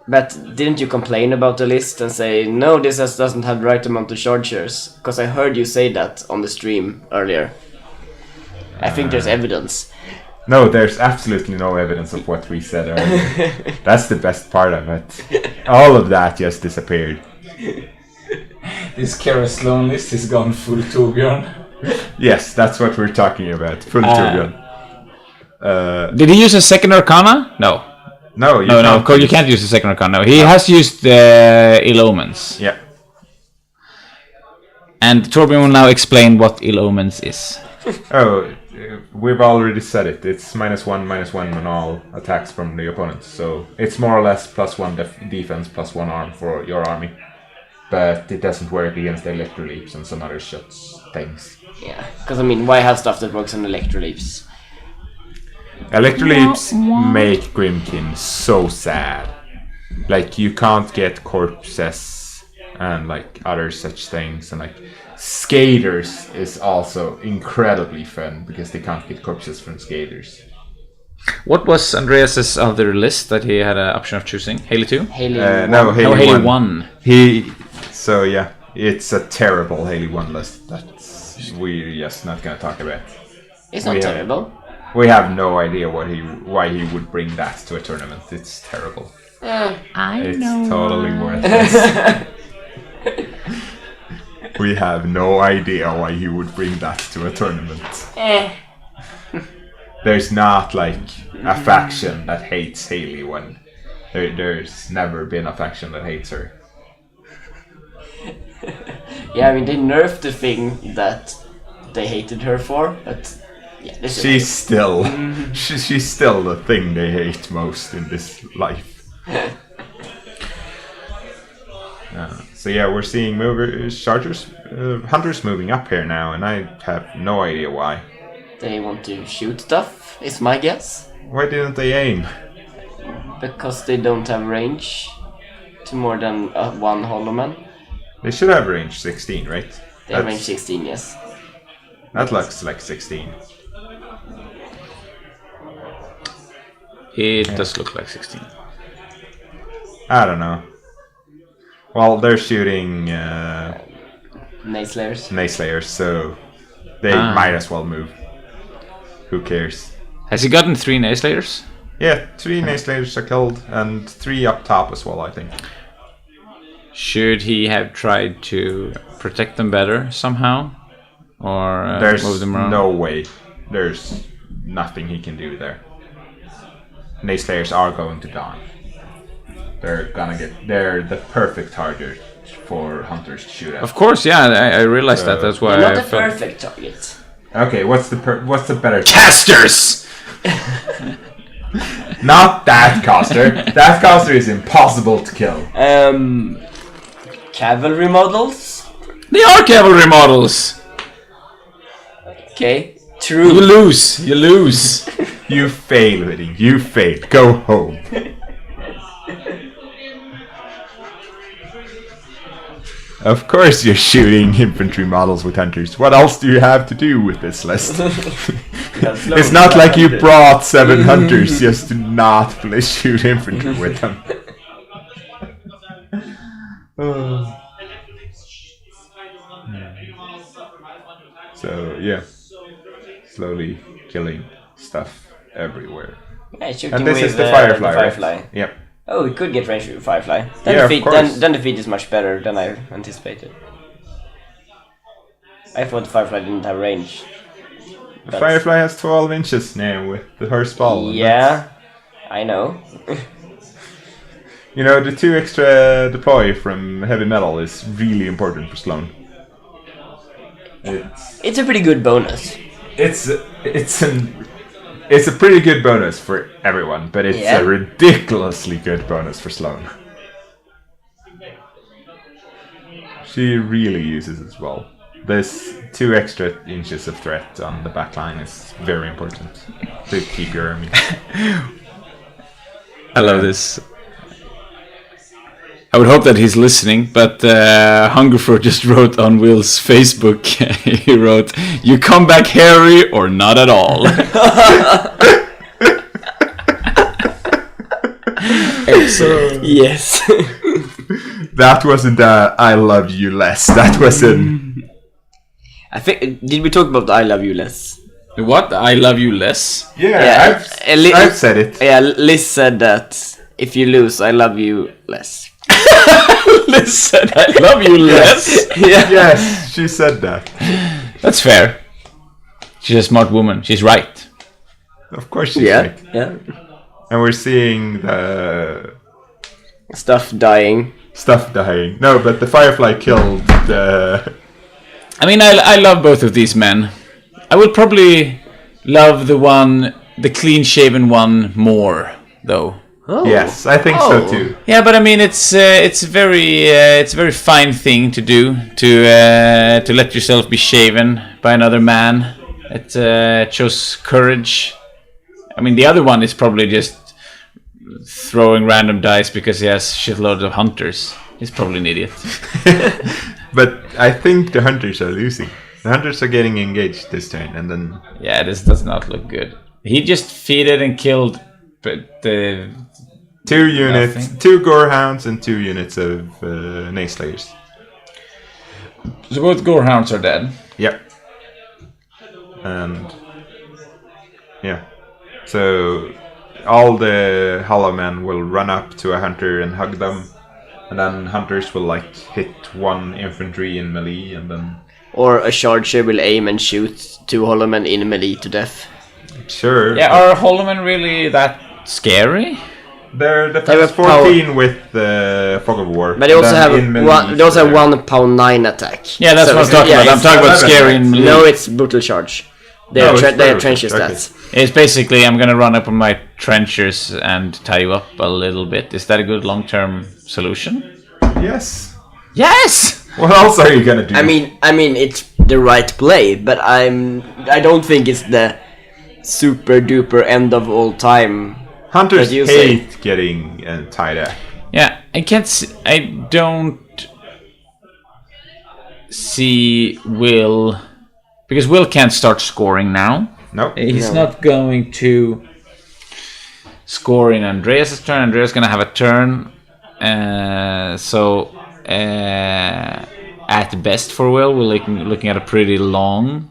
But didn't you complain about the list and say, no, this doesn't have the right amount of Chargers? Because I heard you say that on the stream earlier. I think there's evidence. No, there's absolutely no evidence of what we said earlier. That's the best part of it. All of that just disappeared. This Kara Sloan list is gone full Torbjorn. Yes, that's what we're talking about. Full Torbjorn. Did he use a second Arcana? No. No, you No, can't. of course you can't use the second Arcana. No, he has used Ill Omens. Yeah. And Torbjorn will now explain what Ill Omens is. Oh, we've already said it. It's -1/-1 on all attacks from the opponent. So it's more or less +1 defense, +1 arm for your army. But it doesn't work against Electroleaps and some other shots things. Yeah, because I mean, why have stuff that works on Electroleaps? Electroleaps make Grimkin so sad. Like, you can't get corpses and like other such things, and like skaters is also incredibly fun because they can't get corpses from skaters. What was Andreas's other list that he had an option of choosing? Haley 2? Haley No, Haley, Haley 1. 1. So yeah, it's a terrible Haley 1 list that we're just not gonna talk about. It's not we have- terrible. We have no idea why he would bring that to a tournament. It's terrible. It's totally worthless. We have no idea why he would bring that to a tournament. There's not like a faction that hates Haley when there's never been a faction that hates her. Yeah, I mean, they nerfed the thing that they hated her for, but yeah, this She's still she's still the thing they hate most in this life. So yeah, we're seeing chargers, hunters moving up here now, and I have no idea why. they want to shoot stuff, is my guess. Why didn't they aim? Because they don't have range to more than one Hollow Man. They should have range 16, right? They have range 16, yes. That looks like 16. It does look like 16. I don't know. Well, they're shooting Nayslayers. Nayslayers, so they might as well move. Who cares? Has he gotten 3 Nayslayers? Yeah, 3 Nayslayers are killed, and 3 up top as well, I think. Should he have tried to protect them better somehow? Or There's move them around? no way. There's nothing he can do there. Nayslayers are going to die. They're the perfect target for hunters to shoot at. Of course, yeah, I realized that. That's why You're not I the felt... perfect target. Okay, what's the better Casters! Not that caster. That caster is impossible to kill. Cavalry models? They are cavalry models! Okay, You true. lose! You lose! You fail, Whitting. You fail. Go home. Of course you're shooting infantry models with hunters. What else do you have to do with this list? It's not like you brought 7 hunters just to not shoot infantry with them. So yeah, slowly killing stuff everywhere. Yeah, shooting And this with is the Firefly, the Firefly. right? Yep. Oh, we could get range with Firefly. Then, Yeah, of defeat, course. then defeat is much better than I anticipated. I thought the Firefly didn't have range. The But- Firefly has 12 inches now with her spell. and Yeah, I know. You know, the 2 extra deploy from heavy metal is really important for Sloan. It's a pretty good bonus. It's a pretty good bonus for everyone, but it's Yeah. a ridiculously good bonus for Sloan. She really uses it well. This 2 extra inches of threat on the back line is very important to keep your army. I love this. I would hope that he's listening, but Hungerford just wrote on Will's Facebook, he wrote, "You come back hairy or not at all." Excellent. Yes. That wasn't I love you less. That was an I think. Did we talk about I love you less? What? I love you less? Yeah, I've said it. Yeah, Liz said that if you lose, I love you less. Liz said, "I love you less." Yeah. Yes, she said that. That's fair. She's a smart woman. She's right. Of course she's Yeah. right. Yeah. And we're seeing the Stuff dying. stuff dying. No, but the Firefly killed the... I mean, I love both of these men. I would probably love the clean-shaven one more, though. Oh. Yes, I think so too. Yeah, but I mean, it's a very fine thing to do to let yourself be shaven by another man. It shows courage. I mean, the other one is probably just throwing random dice because he has shitloads of hunters. He's probably an idiot. But I think the hunters are losing. The hunters are getting engaged this turn, and then... Yeah, this does not look good. He just feeded and killed the 2 units, Nothing. 2 Gorehounds and 2 units of Nayslayers. So both Gorehounds are dead. Yep. And... yeah. So all the hollow men will run up to a hunter and hug them. And then hunters will like hit 1 infantry in melee and then... Or a charger will aim and shoot 2 hollow men in melee to death. Sure. Yeah, are Holloman really that scary? They're They defense have power. 14 with the Fog of War. But they also Then have in melee, one. They also have they're- 1 pound 9 attack. Yeah, that's So what I'm talking yeah, about. I'm it's- talking about 11, scary right? in melee. No, it's brutal charge. They No, are it's they are brutal, trenches okay. stats. It's basically I'm gonna run up on my trenchers and tie you up a little bit. Is that a good long-term solution? Yes. Yes! What else are you gonna do? I mean, it's the right play, but I don't think it's the super duper end of all time. hunters what do you say? hate getting tied up. Yeah, I don't see Will, because Will can't start scoring now. No. He's No. not going to score in Andreas' turn. Andreas is gonna have a turn, so at best for Will, we're looking at a pretty long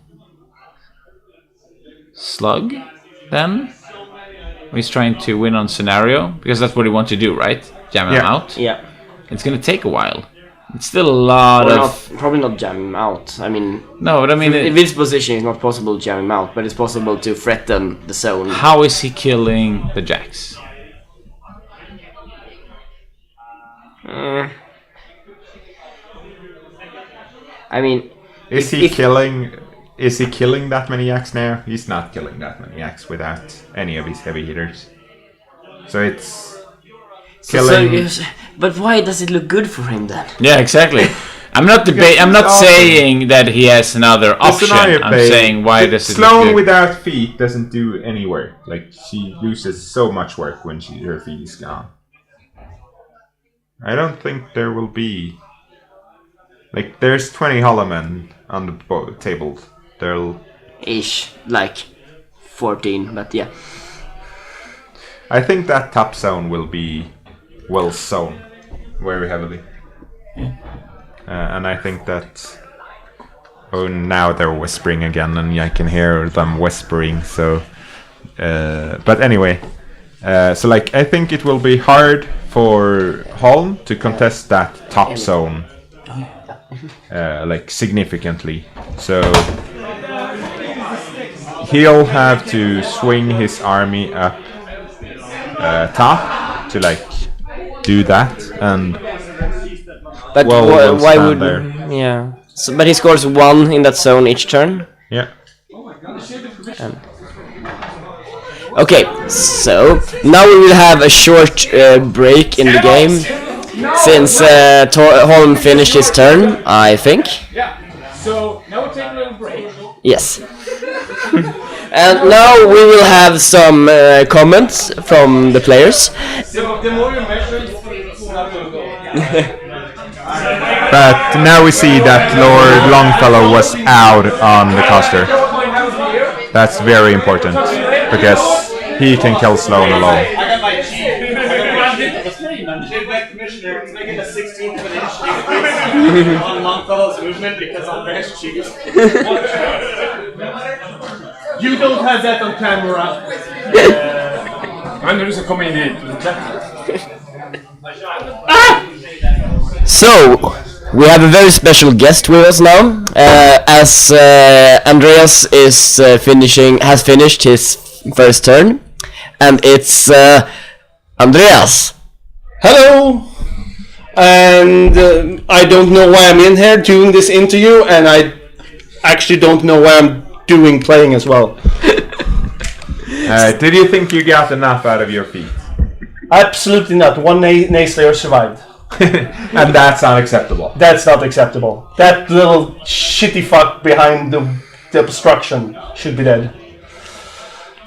slug. Then he's trying to win on scenario because that's what he wants to do, right? Jam him Yeah. out. Yeah, It's gonna take a while. It's still a lot or of not, probably not jam him out. I mean, no, but I mean, in this position, it's not possible to jam him out, but it's possible to threaten the zone. how is he killing the jacks? I mean, Is he killing that many yaks now? He's not killing that many yaks without any of his heavy hitters. So it's killing. but why does it look good for him then? Yeah, exactly. I'm not I'm not awesome. saying that he has another option. I'm saying why does it look Sloan good? without feet doesn't do any work. Like she loses so much work when her feet is gone. I don't think there will be. Like there's 20 hollow men on the table. There'll. Ish, like 14, but yeah. I think that top zone will be well sown very heavily. And I think that Oh, now they're whispering again, and I can hear them whispering. So, but anyway, so like I think it will be hard for Holm to contest that top zone, like significantly. So he'll have to swing his army up top to like do that, and But we'll why stand would there. yeah? So, but he scores 1 in that zone each turn. Yeah. Okay, so now we will have a short break in the game since Holm finished his turn, I think. Yeah. So now we'll take a little break. Yes. And now we will have some comments from the players. So the more you measure, it's not going to go. But now we see that Lord Longfellow was out on the caster. That's very important because he can kill Sloan alone. I got my cheap back commissioner. It's making a 16th of an inch on Longfellow's movement because I'm very cheap. You don't have that on camera. Andreas kommer in hit. So we have a very special guest with us now, as Andreas is has finished his first turn, and it's Andreas. Hello! And I don't know why I'm in here doing this interview, and I actually don't know why I'm playing as well. Did you think you got enough out of your feet? Absolutely not. One Nayslayer survived. And that's unacceptable. That's not acceptable. That little shitty fuck behind the obstruction should be dead.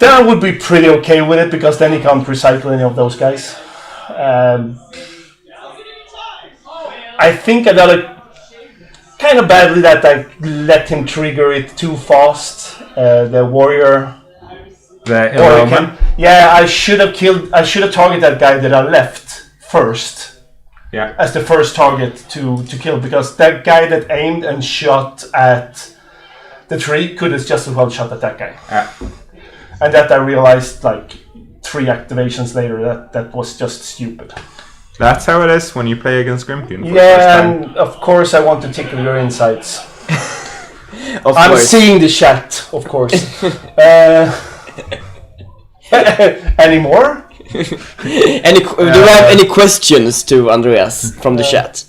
Then I would be pretty okay with it because then he can't recycle any of those guys. I think I got it kind of badly that I let him trigger it too fast. The warrior. The Roman? Yeah, I should have targeted that guy that I left first. Yeah. As the first target to kill, because that guy that aimed and shot at the tree could have just as well shot at that guy. Yeah. And that I realized like 3 activations later that was just stupid. That's how it is when you play against Grimkin. Yeah, and of course I want to tickle your insights. I'm course. seeing the chat, of course. Any more? Do you have any questions to Andreas from the chat?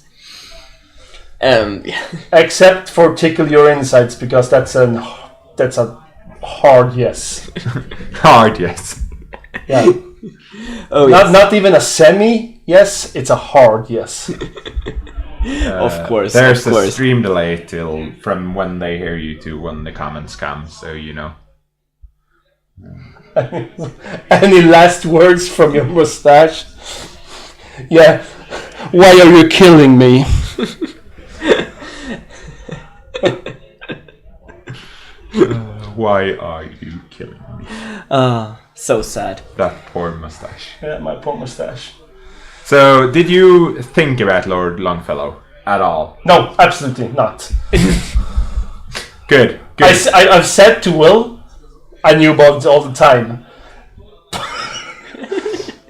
Yeah. Except for tickle your insights, because that's a hard yes. Hard, yes. Yeah. Oh, yes. Not even a semi yes, it's a hard yes. Of course. There's of course. a stream delay from when they hear you to when the comments come, so you know. Any last words from your mustache? Yeah. Why are you killing me? Why are you killing me? So sad. That poor mustache. Yeah, my poor mustache. So, did you think about Lord Longfellow at all? No, absolutely not. Good. I've said to Will, I knew about it all the time.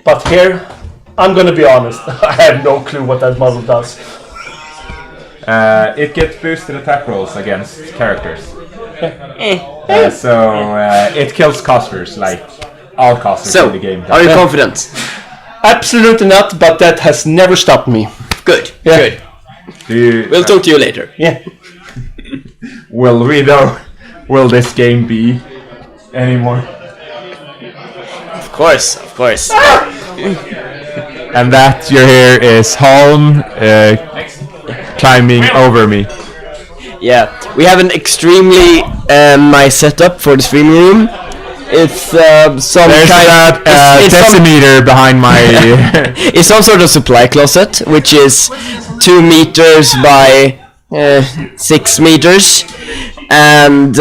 But here, I'm gonna be honest. I have no clue what that model does. It gets boosted attack rolls against characters. So it kills casters, like all casters So, in the game. are you confident? Absolutely not, but that has never stopped me. Good. Yeah. Good. We'll Uh, talk to you later. Yeah. will we though? Will this game be anymore? Of course. And that you hear is Holm climbing over me. Yeah, we have an extremely nice setup for the stream room. It's some There's kind that it's some- decimeter behind my. it's some sort of supply closet, which is 2 meters by 6 meters, and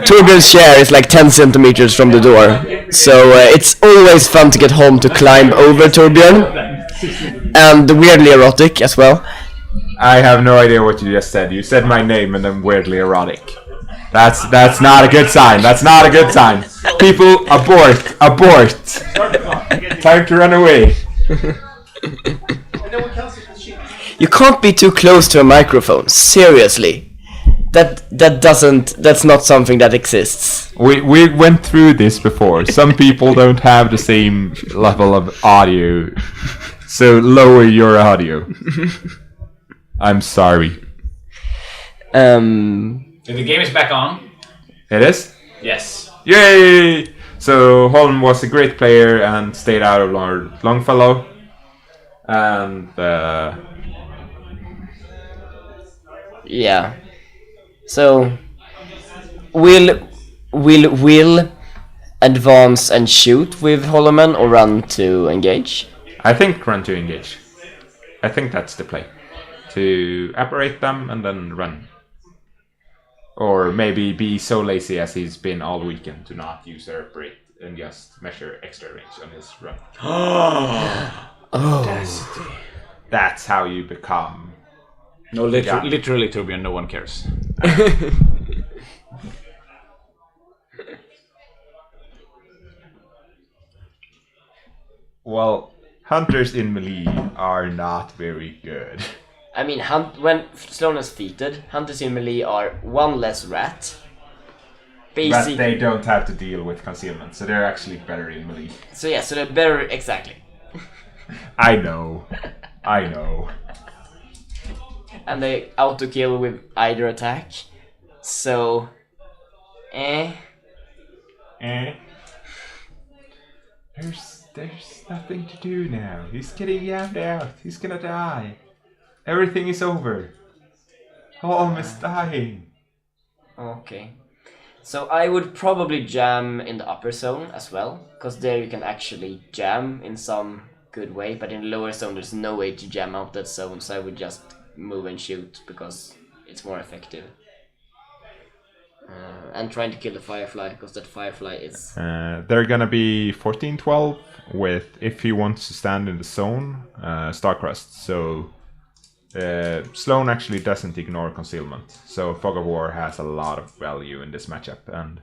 Torbjörn's chair is like 10 centimeters from the door. So it's always fun to get home to climb over Torbjörn, and weirdly erotic as well. I have no idea what you just said. You said my name and then weirdly erotic. That's not a good sign. That's not a good sign. People, abort! Abort! Time to run away. You can't be too close to a microphone. Seriously. That's not something that exists. We went through this before. Some people don't have the same level of audio. So lower your audio. I'm sorry. The game is back on. It is? Yes. Yay! So Holm was a great player and stayed out of Longfellow. And Yeah. So will advance and shoot with Holloman or run to engage? I think run to engage. I think that's the play. To apparate them and then run. Or maybe be so lazy as he's been all weekend to not use apparate and just measure extra range on his run. That's how you become. No, literally, Torbjörn, no one cares. Well, hunters in melee are not very good. I mean, when Sloan is defeated, hunters in melee are one less rat. But they don't have to deal with concealment, so they're actually better in melee. So yeah, so they're better, exactly. I know. And they auto kill with either attack. So, There's nothing to do now. He's getting yammed out. He's gonna die. Everything is over. Holm is dying. Okay. So I would probably jam in the upper zone as well, because there you can actually jam in some good way, but in the lower zone there's no way to jam out that zone, so I would just move and shoot because it's more effective. And trying to kill the Firefly, because that Firefly is... They're gonna be 14-12 with, if he wants to stand in the zone, Starcrust. So Sloan actually doesn't ignore concealment. So Fog of War has a lot of value in this matchup. And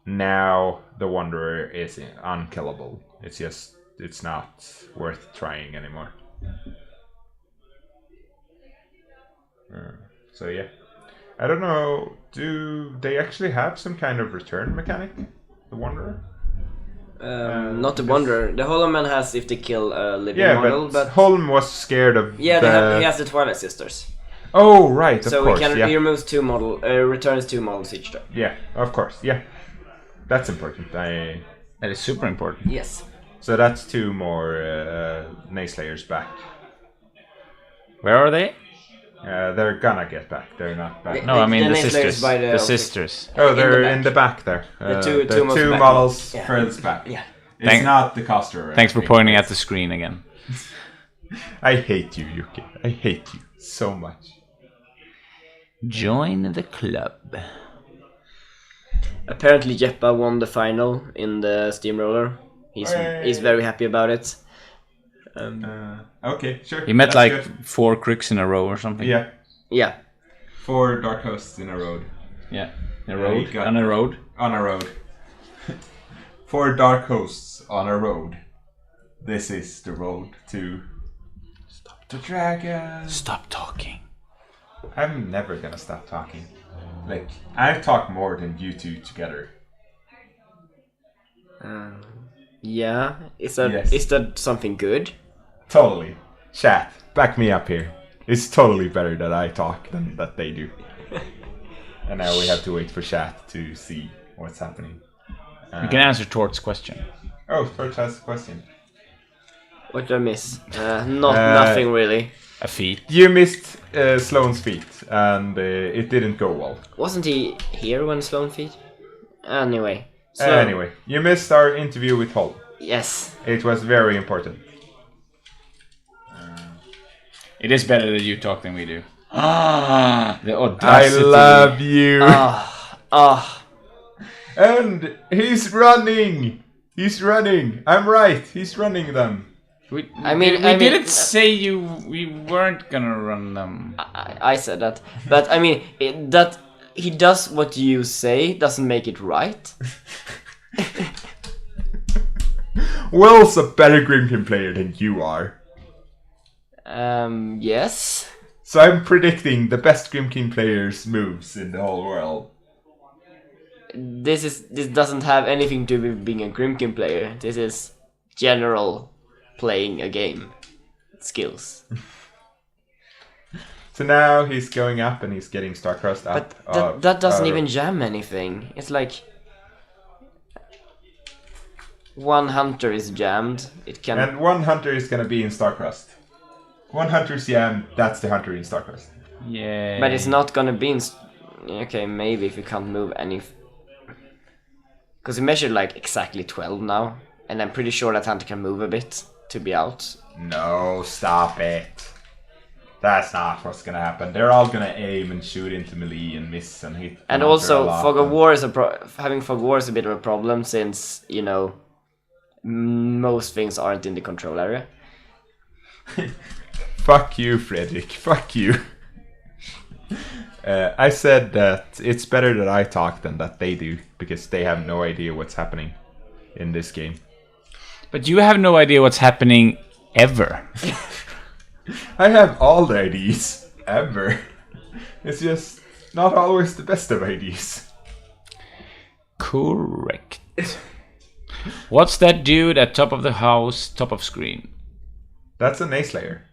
now the Wanderer is unkillable. It's just, it's not worth trying anymore. So yeah. I don't know, do they actually have some kind of return mechanic? The Wanderer? Not the Wanderer. The Hollow Man has if they kill a living yeah, model, but Holm was scared of he has the Twilight Sisters. Oh, right, of so course, he removes returns 2 models each turn. Yeah, of course, yeah. That's important. That is super important. Yes. So that's 2 more Nayslayers back. Where are they? They're gonna get back. They're not back. No, I mean the Nayslayers sisters. by The sisters. Oh, they're in the back there. The two back. models furthest back. Yeah. It's not the coster. Thanks for pointing at the screen again. I hate you, Yuki. I hate you so much. Join the club. Apparently Jeppa won the final in the Steamroller. He's very happy about it. Okay, sure. He met That's like good. 4 cricks in a row or something. Yeah. Yeah. 4 dark hosts in a road. Yeah. he got- On a road. On a road. 4 dark hosts on a road. This is the road to the dragon. Stop talking. I'm never gonna stop talking. Like, I talk more than you two together. Yeah. Is that Yes. is that something good? Totally. Chat, back me up here. It's totally better that I talk than that they do. And now we have to wait for chat to see what's happening. You can answer Tort's question. Oh, first has a question. What did I miss? Nothing really. A feat. You missed Sloan's feet, and it didn't go well. Wasn't he here when Sloan feed? Anyway. Sloan. Anyway, you missed our interview with Holm. Yes. It was very important. It is better that you talk than we do. The audacity. I love you. Ah. And he's running. He's running. I'm right. He's running them. We I didn't say we weren't gonna run them. I said that, but I mean that he does what you say doesn't make it right. Will's a better Grimkin player than you are. Yes. So I'm predicting the best Grimkin player's moves in the whole world. This doesn't have anything to do with being a Grimkin player. This is general playing a game skills. So now he's going up and he's getting Starcrossed up. But that doesn't even jam anything. It's like one hunter is jammed. It can. And one hunter is gonna be in Starcrossed. One hunter's jammed. That's the hunter in Starcrossed. Yeah. But it's not gonna be in. Okay, maybe if you can't move any. Because we measured like exactly 12 now, and I'm pretty sure that hunter can move a bit to be out. No, stop it. That's not what's gonna happen. They're all gonna aim and shoot into melee and miss and hit. And also, Fog of War is having Fog of War is a bit of a problem since most things aren't in the control area. Fuck you, Fredrik. Fuck you. I said that it's better that I talk than that they do, because they have no idea what's happening in this game. But you have no idea what's happening ever. I have all the ideas, ever. It's just not always the best of ideas. Correct. What's that dude at top of the house, top of screen? That's a Nace Layer.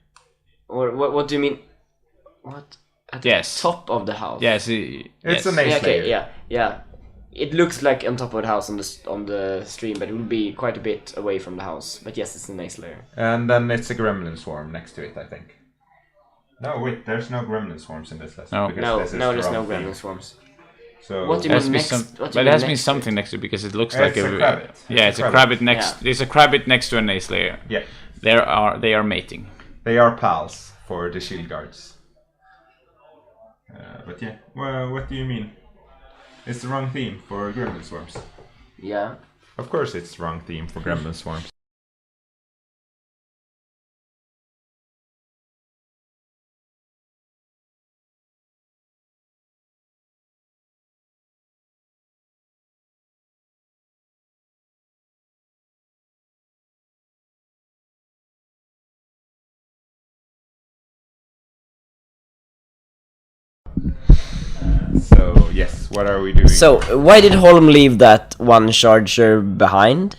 Or what do you mean? What? At Yes. the top of the house? Yes. It's a Nace Layer. Yeah. It looks like on top of the house on the stream, but it will be quite a bit away from the house. But yes, it's a nice layer. And then it's a Gremlin Swarm next to it, I think. No, wait, there's no Gremlin Swarms in this lesson. No. because There's no theme. gremlin swarms. So What do you It has mean to be next? some, what do you but it mean has to be next something next to it because it looks It's like a Krabbit. Yeah, it's a Krabbit next. Yeah. It's a Krabbit next to a Nace layer. Yeah, They are mating. they are pals for the shield guards. But yeah, well, what do you mean? It's the wrong theme for Gremlin Swarms. Yeah. Of course it's the wrong theme for Gremlin Swarms. So, yes, what are we doing? So why did Holm leave that one charger behind?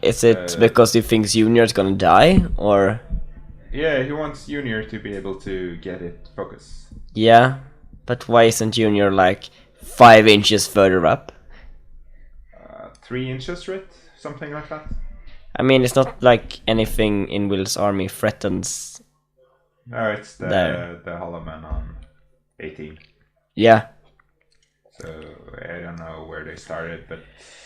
Is it because he thinks Junior's gonna die, or? Yeah, he wants Junior to be able to get it focus. Yeah, but why isn't Junior like 5 inches further up? 3 inches, right? Something like that. I mean, it's not like anything in Will's army threatens. No, it's the Hollow Man on 18. Yeah. So I don't know where they started, but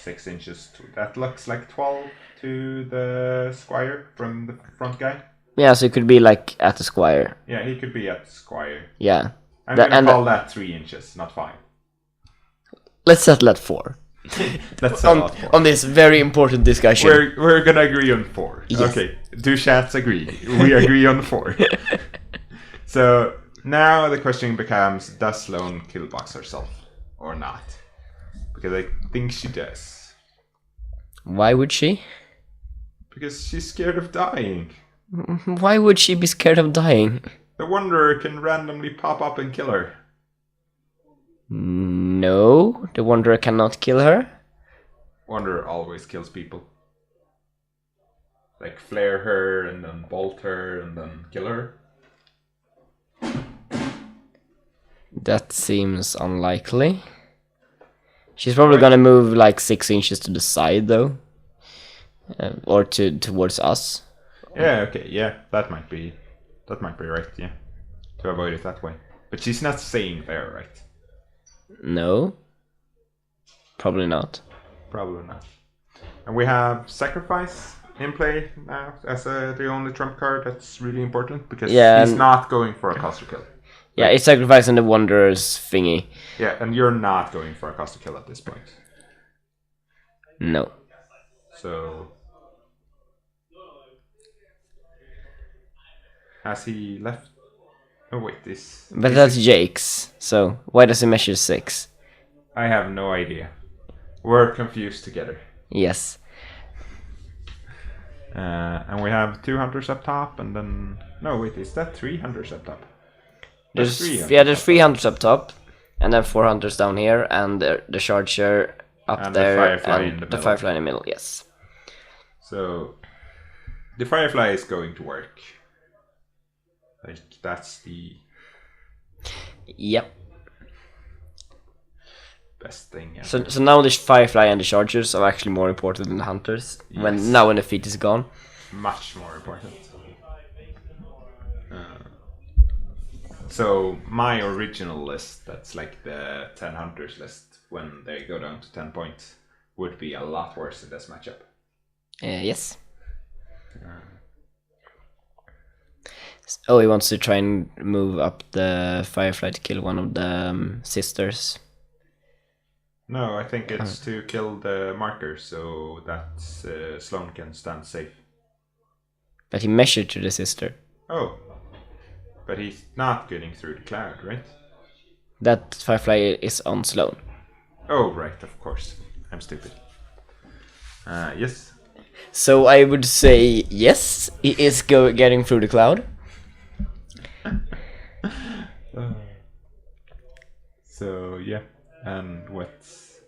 6 inches. That looks like 12 to the Squire from the front guy. Yeah, so it could be like at the Squire. Yeah, he could be at Squire. Yeah. I'm gonna call that 3 inches, not 5. Let's settle at 4. Let's settle at 4. On this very important discussion. We're gonna agree on 4. Yes. Okay, two chats agree. We agree on 4. So now the question becomes: does Sloan killbox herself or not? Because I think she does. Why would she? Because she's scared of dying. Why would she be scared of dying? The Wanderer can randomly pop up and kill her. No, the Wanderer cannot kill her. Wanderer always kills people. Like flare her and then bolt her and then kill her. That seems unlikely. She's probably gonna move like 6 inches to the side though. Or towards us. Yeah, okay, yeah, that might be right, yeah. To avoid it that way. But she's not staying there, right? No. Probably not. Probably not. And we have Sacrifice in play now as the only trump card. That's really important because he's not going for a caster kill. Yeah, it's sacrificing the Wanderer's thingy. Yeah, and you're not going for a caster kill at this point. No. So Has he left? Oh wait, this. But that's Jake's, so why does he measure 6? I have no idea. We're confused together. Yes. And we have 2 hunters up top, and then no, wait, is that 3 hunters up top? There's three hunters there's up 3 hunters up top, and then 4 hunters down here, and the charger up And the there, firefly and in the the middle. firefly in the middle. Yes. So the firefly is going to work. Like that's the Yep. best thing. So now the firefly and the chargers are actually more important than the hunters. Yes. When the feat is gone. Much more important. So my original list, that's like the 10 hunters list, when they go down to 10 points, would be a lot worse in this matchup. Yes. Oh, he wants to try and move up the firefly to kill one of the sisters. No, I think it's to kill the marker so that Sloan can stand safe. But he measured to the sister. Oh, but he's not getting through the cloud, right? That firefly is on Sloan. Oh, right, of course. I'm stupid. Yes. So I would say yes, he is getting through the cloud. So yeah, and what's...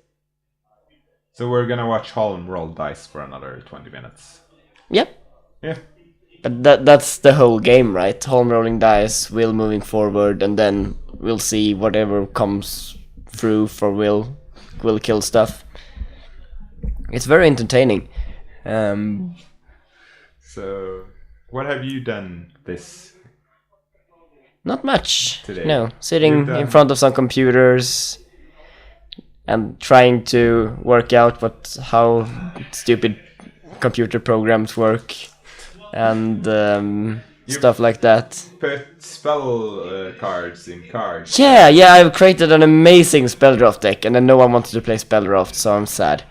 So we're gonna watch Holm roll dice for another 20 minutes. Yep. Yeah. But that's the whole game, right? Holm rolling dice, Will moving forward, and then we'll see whatever comes through for Will kill stuff. It's very entertaining. So what have you done this? Not much. Today. No, sitting You've done- in front of some computers and trying to work out how stupid computer programs work and stuff like that. Put spell cards in cards. Yeah, I've created an amazing Spelldraft deck and then no one wanted to play Spelldraft, so I'm sad.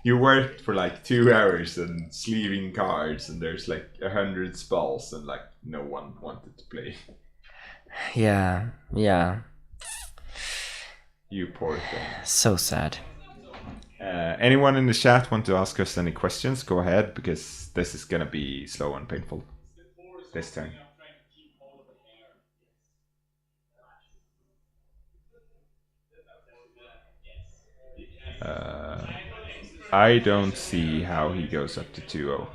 You worked for like 2 hours and sleeving cards, and there's like 100 spells, and like no one wanted to play. Yeah. You poor thing. So sad. Anyone in the chat want to ask us any questions? Go ahead, because this is gonna be slow and painful this turn. I don't see how he goes up to 2-0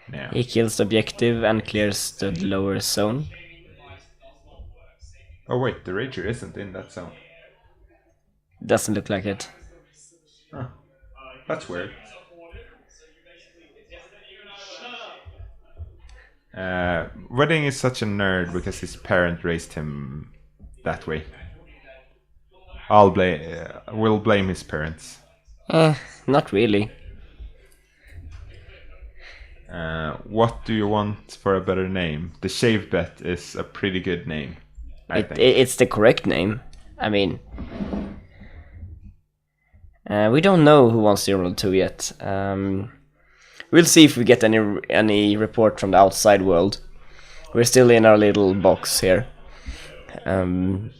now. He kills the objective and clears the lower zone. Oh wait, the Rager isn't in that zone. Doesn't look like it. Huh. That's weird. Wedding is such a nerd because his parent raised him that way. We'll blame his parents. Not really. What do you want for a better name? The Shave Bet is a pretty good name, I think. It's the correct name. I mean, we don't know who wants 0-2 yet. We'll see if we get any report from the outside world. We're still in our little box here. I'm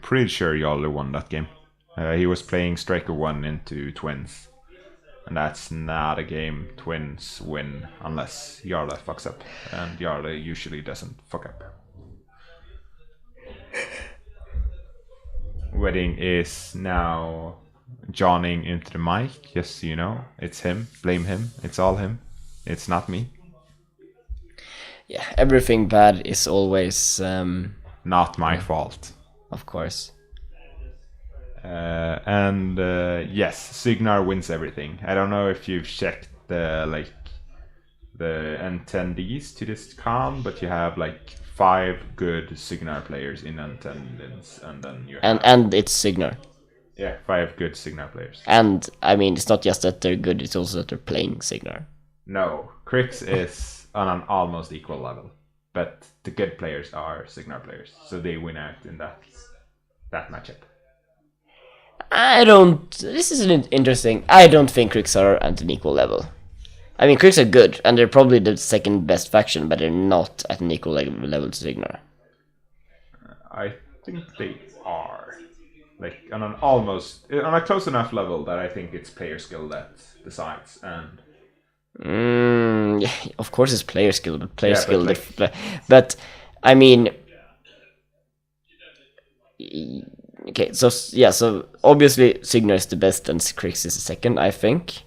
pretty sure Jarle won that game. He was playing Striker 1 into Twins. And that's not a game Twins win unless Jarle fucks up. And Jarle usually doesn't fuck up. Wedding is now Johning into the mic. Yes, you know, it's him. Blame him. It's all him. It's not me. Yeah, everything bad is always, Not my fault. of course. Yes, Signar wins everything. I don't know if you've checked the attendees to this con, but you have like 5 good Signar players in attendance, and then you have, And it's Signar. yeah, 5 good Signar players. And I mean, it's not just that they're good; it's also that they're playing Signar. No, Crix is on an almost equal level, but the good players are Signar players, so they win out in that matchup. This is interesting. I don't think Cricks are at an equal level. I mean, Cricks are good, and they're probably the second best faction, but they're not at an equal level to Signar. I think they are. Like, on a close enough level that I think it's player skill that decides, and... Yeah, of course it's player skill, but player Yeah, skill... but, But, I mean... Okay, so obviously Signar is the best and Crix is the second, I think.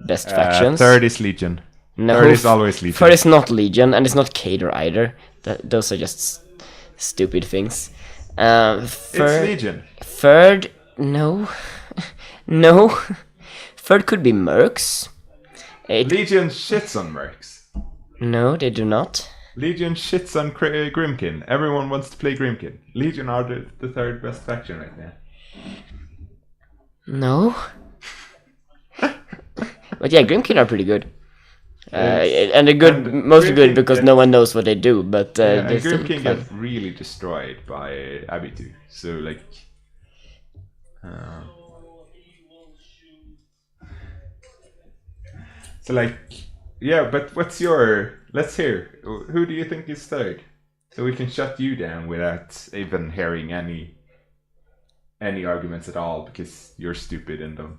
Best factions. Third is Legion. No, Third is always Legion. Third is not Legion, and it's not Cater either. Those are just stupid things. It's Legion. Third, no. No. Third could be Mercs. Legion shits on Mercs. No, they do not. Legion shits on Grimkin. Everyone wants to play Grimkin. Legion are the third best faction right now. No. But yeah, Grimkin are pretty good. And they're good, and mostly good because no one knows what they do, but... and Grimkin gets really destroyed by Abitu, so like... So like... Yeah, but what's your... Let's hear. Who do you think is third? So we can shut you down without even hearing any arguments at all, because you're stupid and don't...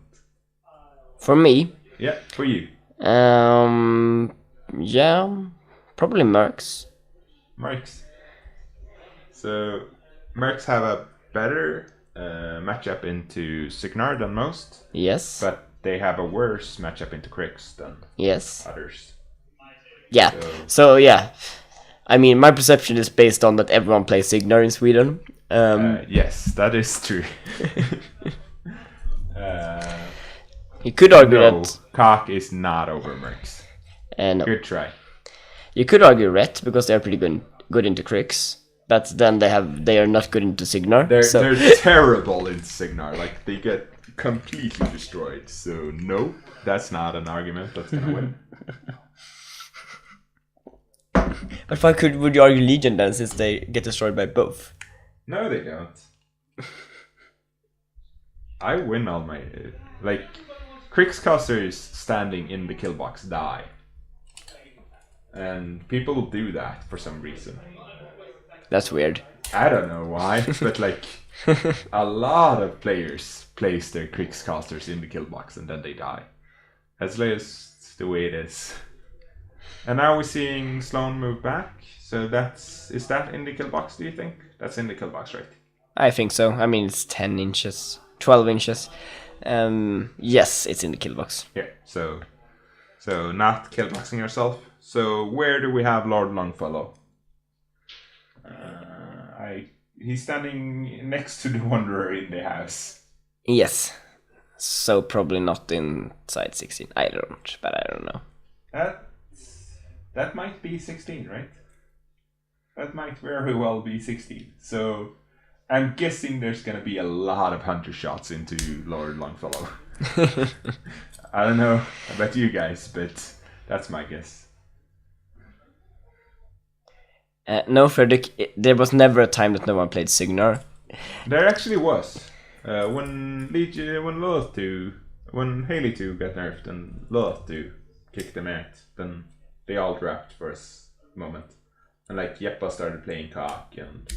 For me? Yeah, for you. Yeah, probably Mercs. Mercs. So, Mercs have a better matchup into Signar than most. Yes. But they have a worse matchup into Crix than others. Yeah. So yeah. I mean, my perception is based on that everyone plays Signar in Sweden. Yes, that is true. You could argue that Cock is not over Mercs. No. Good try. You could argue Ret because they are pretty good into Crix, but then they are not good into Signar. They're terrible in Signar. Like, they get completely destroyed. So no, that's not an argument that's gonna win. But why would you argue Legion then, since they get destroyed by both? No, they don't. I win all my... Like, Crixcasters standing in the kill box die. And people do that for some reason. That's weird. I don't know why, but like, a lot of players place their Crixcasters in the kill box and then they die. That's just the way it is. And now we're seeing Sloan move back. So is that in the kill box, do you think? That's in the kill box, right? I think so. I mean, it's 10 inches, 12 inches. Yes, it's in the kill box. Yeah, so not kill boxing yourself. So where do we have Lord Longfellow? He's standing next to the Wanderer in the house. Yes. So probably not inside 16. I don't know. That might be 16, right? That might very well be 16. So I'm guessing there's gonna be a lot of hunter shots into Lord Longfellow. I don't know about you guys, but that's my guess. No, Fredrik, there was never a time that no one played Signar. There actually was. When Haley 2 got nerfed and Lilith 2 kicked them out, then they all dropped for a moment. And like Jeppa started playing Cock, and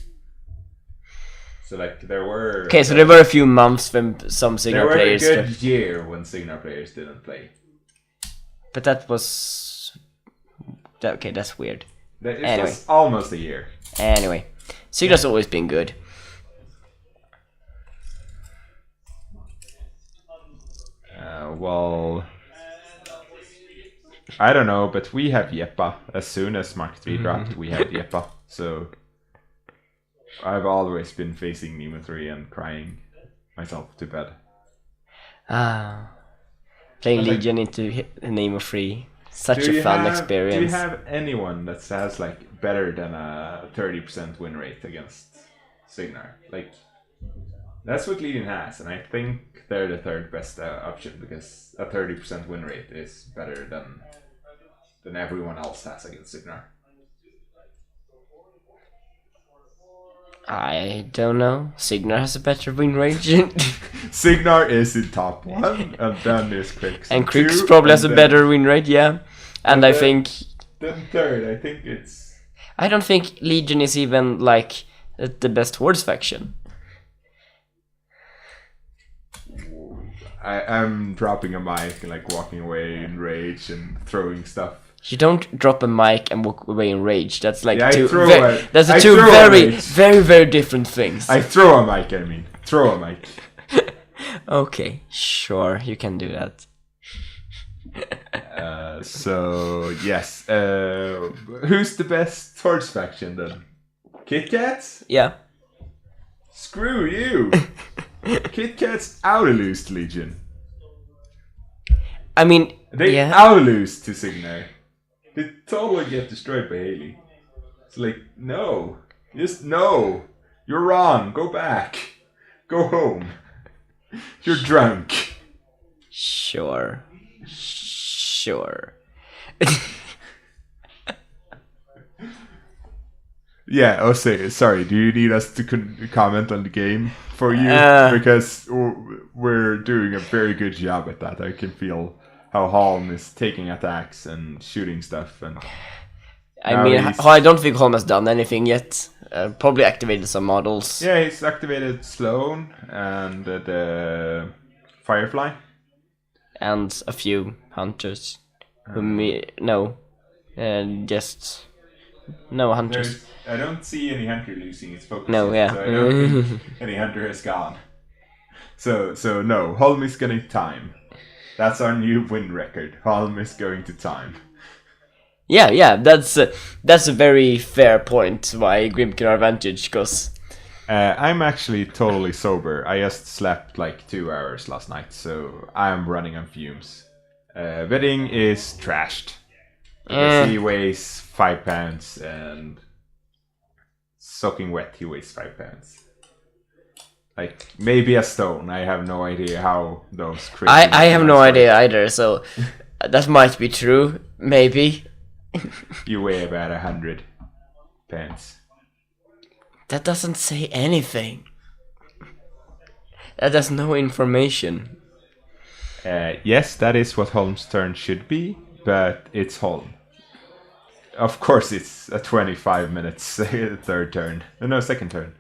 so like there were... Okay, so there were a few months when some Signar players... There were a good year when Signar players didn't play. But that was... Okay, that's weird. It was almost a year. Anyway, Signar's always been good. Well... I don't know, but we have Jeppa. As soon as Mark 3 dropped, we had Jeppa. So I've always been facing Nemo 3 and crying myself to bed. Playing Legion into Nemo 3. Such a fun experience. Do you have anyone that has like better than a 30% win rate against Signar? Like, that's what Legion has, and I think they're the third best option, because a 30% win rate is better than everyone else has against Signar. I don't know. Signar has a better win range. Signar is in top 1, and then is Crix. And Crix probably has a better win rate, yeah. And I think... Then third, I think it's... I don't think Legion is even, like, the best Hordes faction. I'm dropping a mic and like walking away in rage and throwing stuff. You don't drop a mic and walk away in rage. That's like Yeah, two. that's two very different things. I throw a mic. I mean, throw a mic. Okay, sure, you can do that. So yes, who's the best Hordes faction then? Kit Kats? Yeah. Screw you. Kit Kats out-of-loosed Legion. I mean, They yeah. out-of-loosed to Signar. They totally get destroyed by Haley. It's like, no. Just no. You're wrong. Go back. Go home. You're drunk. Sure. Yeah, Ose, sorry, do you need us to comment on the game for you? Because we're doing a very good job at that. I can feel how Holm is taking attacks and shooting stuff. And I don't think Holm has done anything yet. Probably activated some models. yeah, he's activated Sloan and the Firefly. And a few hunters. No hunters. I don't see any hunter losing its focus. No, yet, yeah. So I don't think any hunter has gone. So no, Holm is going to time. That's our new win record. Holm is going to time. Yeah, that's a very fair point why Grim can advantage, because I'm actually totally sober. I just slept like 2 hours last night, so I'm running on fumes. Wedding is trashed. Because he weighs 5 pounds, and soaking wet he weighs 5 pounds. Like, maybe a stone. I have no idea how those crazy... I have no idea either, so that might be true, maybe. You weigh about 100 pounds. That doesn't say anything. That has no information. Yes, that is what Holm's turn should be, but it's Holm. Of course it's a 25 minutes third turn. No, second turn.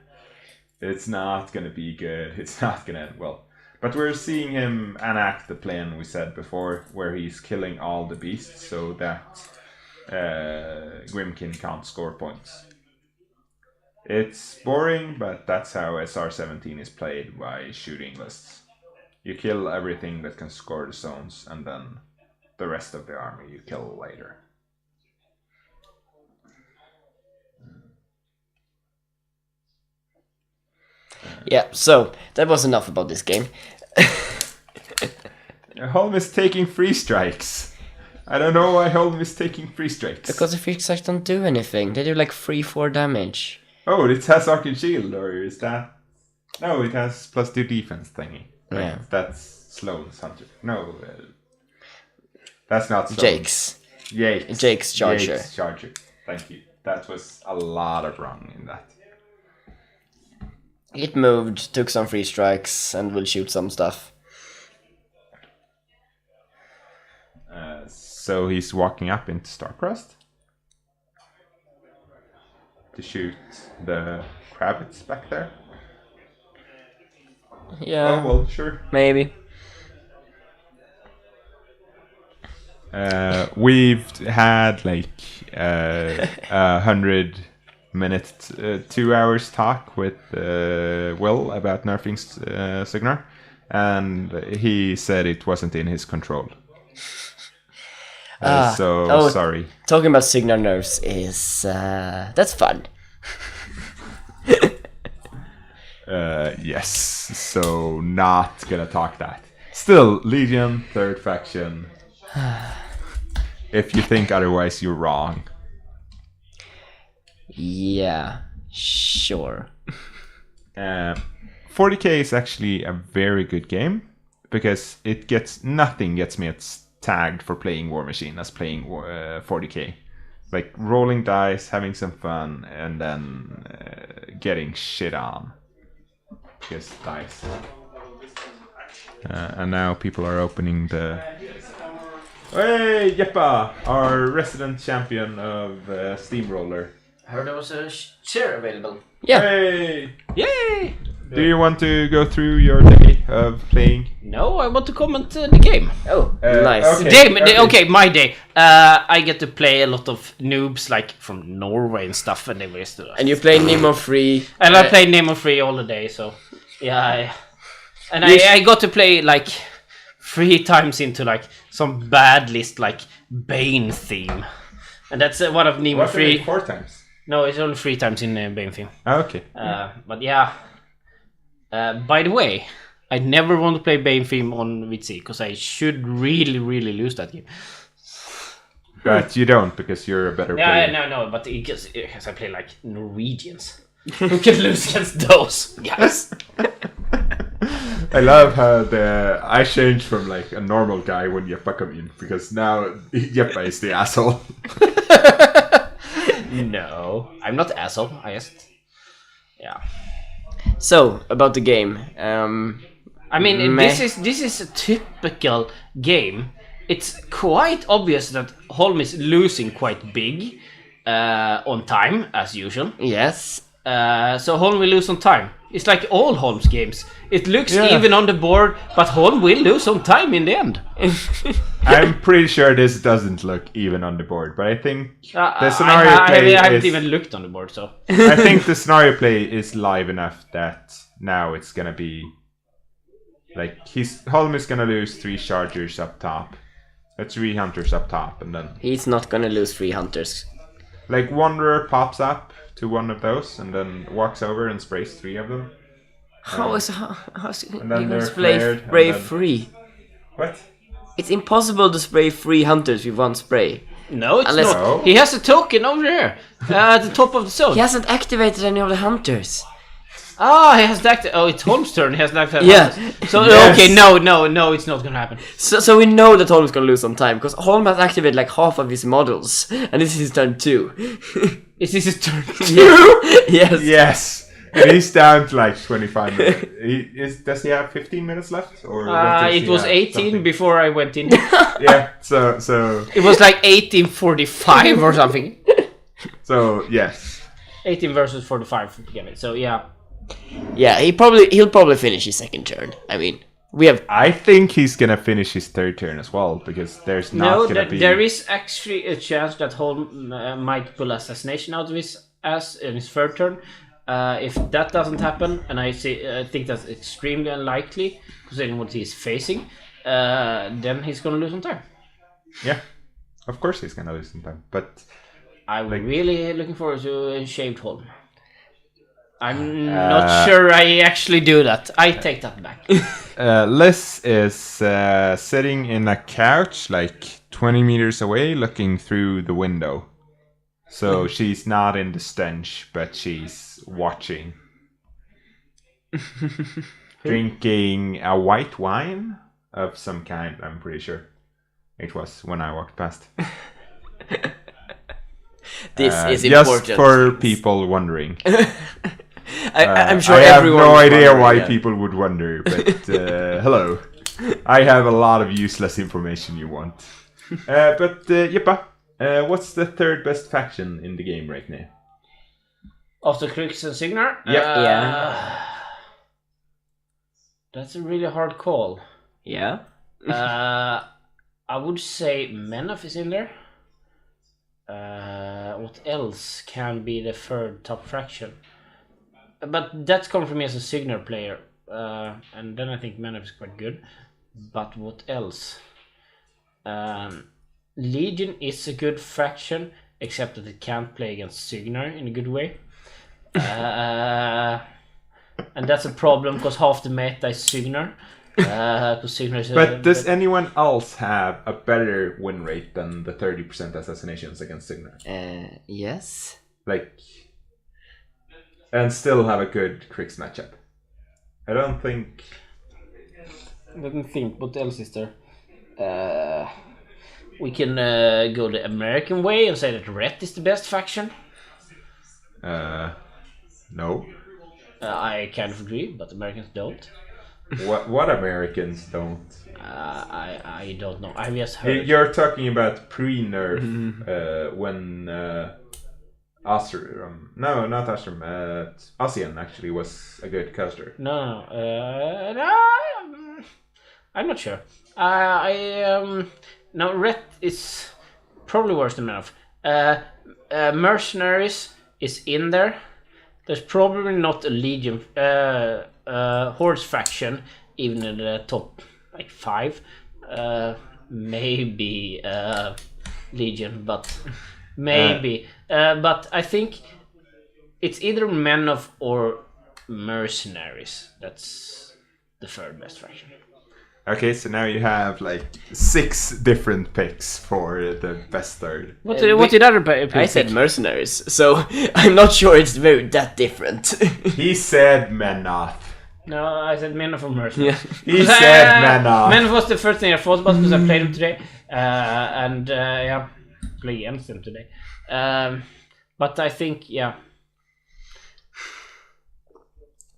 It's not gonna be good. It's not gonna end well. But we're seeing him enact the plan we said before, where he's killing all the beasts so that Grimkin can't score points. It's boring, but that's how SR17 is played by shooting lists. You kill everything that can score the zones, and then the rest of the army you kill later. Yeah, so that was enough about this game. Holm is taking free strikes. I don't know why Holm is taking free strikes. Because the free strikes don't do anything. They do like 3-4 damage. Oh, it has Arc and Shield, or is that... No, it has +2 defense thingy. Right? Yeah. That's Sloan's Hunter. No, that's not Sloan. Jake's Charger. Jake's Charger. Thank you. That was a lot of wrong in that. It moved, took some free strikes, and will shoot some stuff. So he's walking up into Starcrust to shoot the Kravitz back there. Yeah. Oh, well, sure. Maybe. We've had like 100-minute, 2 hours talk with Will about nerfing Signar, and he said it wasn't in his control. Sorry. Talking about Signar nerfs is that's fun. Yes, so not gonna talk that. Still, Legion, third faction. If you think otherwise, you're wrong. Yeah, sure. 40k is actually a very good game because nothing gets me tagged for playing War Machine as playing 40k. like rolling dice, having some fun, and then getting shit on. Because dice. And now people are opening the... Hey, Jeppa! Our resident champion of Steamroller. I heard there was a chair available. Yeah. Hey! Yay! Do you want to go through your day of playing? No, I want to comment the game. Oh, nice. Okay, my day. I get to play a lot of noobs like from Norway and stuff, and they were still. And you play Nemo Free. And I play Nemo Free all the day, so yeah. I got to play like 3 times into like some bad list like Bane theme, and that's one of Nemo Free. 4 times? No, it's only 3 times in Bane theme. Oh, okay. But yeah. By the way, I never want to play Bane theme on VC because I should really lose that game. But you don't because you're a better player. No, but because I play like Norwegians. Who can lose against those guys? I love how I changed from like a normal guy when Jeppa come in because now Jeppa is the asshole. No, I'm not the asshole. I just, yeah. So about the game, I mean, this is a typical game. It's quite obvious that Holm is losing quite big on time as usual. yes. So Holm will lose on time. It's like all Holm's games. It looks even on the board, but Holm will lose on time in the end. I'm pretty sure this doesn't look even on the board, but I think the scenario play I haven't is... even looked on the board, so... I think the scenario play is live enough that now it's gonna be... Like, Holm is gonna lose 3 chargers up top. 3 hunters up top, and then... He's not gonna lose 3 hunters. Like, Wanderer pops up to one of those, and then walks over and sprays 3 of them. How's he and then gonna they're spray flared, free? What? It's impossible to spray 3 hunters with 1 spray. No, it's Unless- not. No. He has a token over here at the top of the zone. He hasn't activated any of the hunters. Ah, he has that. Oh, it's Holm's turn. He has that. Yeah. So Yes. okay, no, it's not gonna happen. So we know that Holm's gonna lose some time because Holm has activated like half of his models, and this is his turn 2. Is this his turn? Yes. Yes! And he's down to like 25 minutes. Does he have 15 minutes left? Or what does It he was have? 18 Something? before I went in. Yeah, so It was like 18:45 or something. yes. 18 versus 45 together. So yeah. Yeah, he'll probably finish his 2nd turn. I mean, we have I think he's gonna finish his 3rd turn as well, because there's not gonna be... there is actually a chance that Holm might pull Assassination out of his ass in his 3rd turn. If that doesn't happen, and I think that's extremely unlikely, considering what he's facing, then he's gonna lose on time. Yeah, of course he's gonna lose some time, but... I'm really looking forward to a shaved Holm. I'm not sure I actually do that. I take that back. Liz is sitting in a couch like 20 meters away looking through the window. So she's not in the stench, but she's watching. Drinking a white wine of some kind, I'm pretty sure. It was when I walked past. this is just important. for people wondering. I'm sure I have everyone. no is idea wondering, why yeah. people would wonder, but hello. I have a lot of useless information you want. But Jeppa, what's the 3rd best faction in the game right now? After Krix and Signar? Yeah. That's a really hard call. Yeah. I would say Menaf is in there. What else can be the 3rd top faction? But that's coming from me as a Signar player. And then I think Menaf is quite good. But what else? Legion is a good faction, except that it can't play against Signar in a good way. And that's a problem because half the meta is Signar. Signar is But does anyone else have a better win rate than the 30% assassinations against Signar? Yes. Like, and still have a good Krix matchup? I don't think... Let me think, what else is there? We can go the American way and say that Red is the best faction. No. I kind of agree, but Americans don't. What Americans don't? I don't know. I've just heard. You're talking about pre-nerf when Ostrom. No, not Ostrom. Ossian actually was a good coaster. No, I'm not sure. No, Red is probably worse than Menov. Mercenaries is in there. There's probably not a Legion Hordes faction even in the top like 5. Maybe Legion, but maybe. But I think it's either Menov or Mercenaries. That's the third best faction. Okay, so now you have like 6 different picks for the best third. What did other people I said pick? Mercenaries, so I'm not sure it's that different. He said Menoth. No, I said Menov or Mercenaries. He said Menoth. Menov was the first thing I thought about because I played him today. And play against him today. But I think,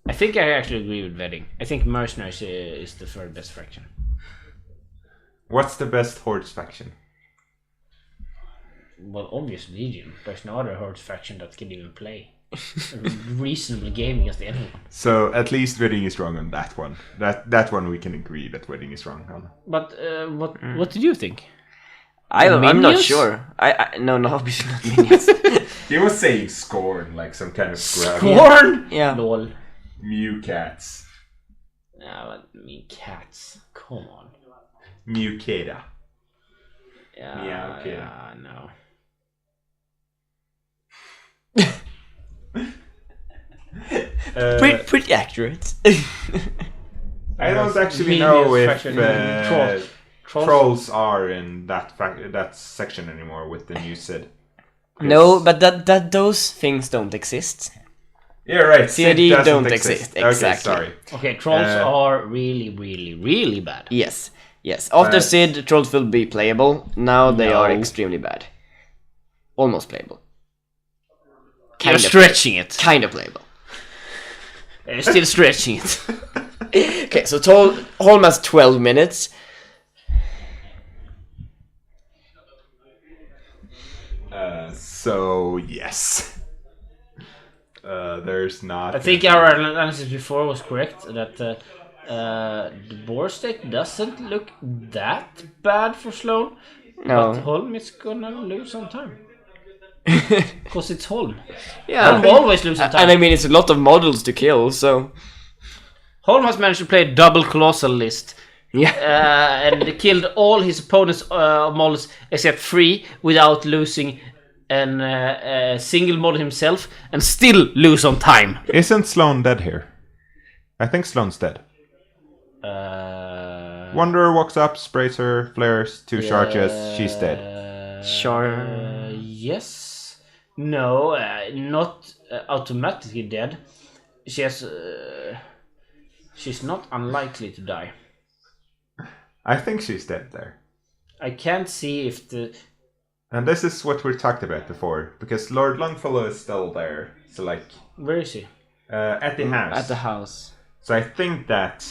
I think I actually agree with Wedding. I think Mercenaries is the third best faction. What's the best Hordes faction? Well, obviously Legion. There's no other Hordes faction that can even play a reasonable game against anyone. So at least Wedding is wrong on that one. That one we can agree that Wedding is wrong on. But what did you think? I'm not Minions? sure. No, obviously not minions. He was saying Scorn, like some kind of scrub. Scorn? Yeah. Lol. Mew cats. But cats. Come on. Mew Keda. Yeah, okay. No. Pretty accurate. I don't actually Minions know if faction. trolls are in that section anymore with the new Sid. No, but those things don't exist. Yeah, right. CID Sid doesn't don't exist, Okay, exactly. sorry. Okay, trolls are really, really, really bad. Yes. After Sid, trolls will be playable. Now they are extremely bad. Almost playable. You're stretching it. Kind of playable. You're still stretching it. Okay, so Holm has 12 minutes. So yes. There's not. I think our analysis before was correct that the board state doesn't look that bad for Sloan. No. But Holm is gonna lose some time. Because it's Holm. Yeah. Holm always loses time. And I mean, it's a lot of models to kill, so... Holm has managed to play a double colossal list. Yeah. And killed all his opponents' models except 3 without losing a single model himself and still lose on time. Isn't Sloan dead here? I think Sloan's dead. Wanderer walks up, sprays her, flares, 2 charges, she's dead. Sure. Yes. No, not automatically dead. She has... she's not unlikely to die. I think she's dead there. I can't see if the... And this is what we talked about before, because Lord Longfellow is still there. So like... Where is he? At the house. At the house. So I think that...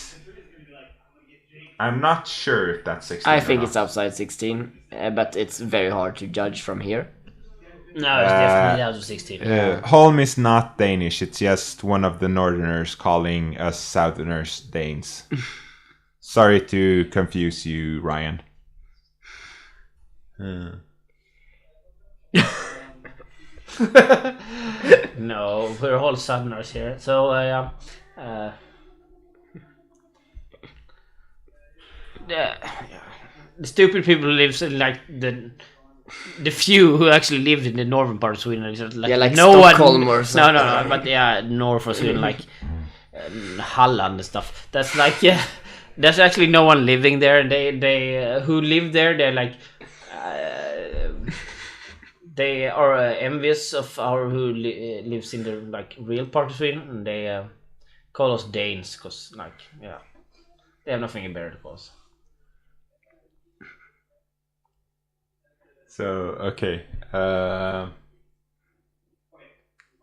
I'm not sure if that's 16 I or think not. it's outside 16, but it's very hard to judge from here. No, it's definitely out of 16. Holm is not Danish, it's just one of the northerners calling us southerners Danes. Sorry to confuse you, Ryan. No, we're all southerners here. So, the stupid people who lives in like the few who actually lived in the northern part of Sweden, like no Stockholm one, or something. no, but north of Sweden, like Halland and stuff. That's like there's actually no one living there, and they who live there, they're like they are envious of our who lives in the like real part of Sweden, and they call us Danes because they have nothing better to call us. So okay.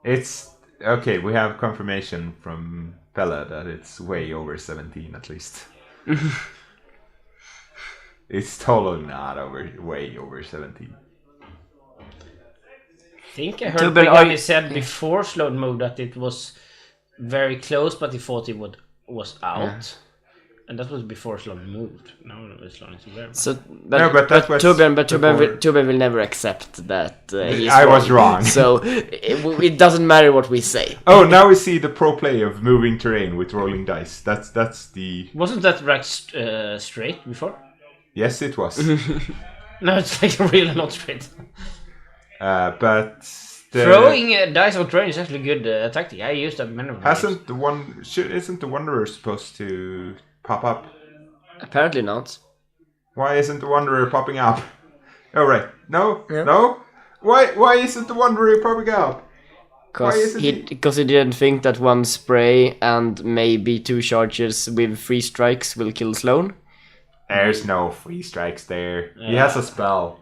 It's okay. We have confirmation from Pella that it's way over 17 at least. It's totally not way over 17. I think I heard Torbjörn, Pagani said before Sloan moved that it was very close, but he thought it was out. And that was before Sloan moved. Now Sloan is very much. So, No, but that was Torbjörn before. will never accept that he's I was wrong. So it doesn't matter what we say. Oh, now we see the pro play of moving terrain with rolling dice. That's the. Wasn't that right straight before? Yes, it was. No, it's like really not straight. But the, Throwing dice on terrain is actually a good tactic. I used that many times. isn't the Wanderer supposed to pop up? Apparently not. Why isn't the Wanderer popping up? Oh right, no, Yeah. no. Why isn't the Wanderer popping up? Because he didn't think that one spray and maybe 2 charges with 3 strikes will kill Sloan. There's no 3 strikes there. He has a spell.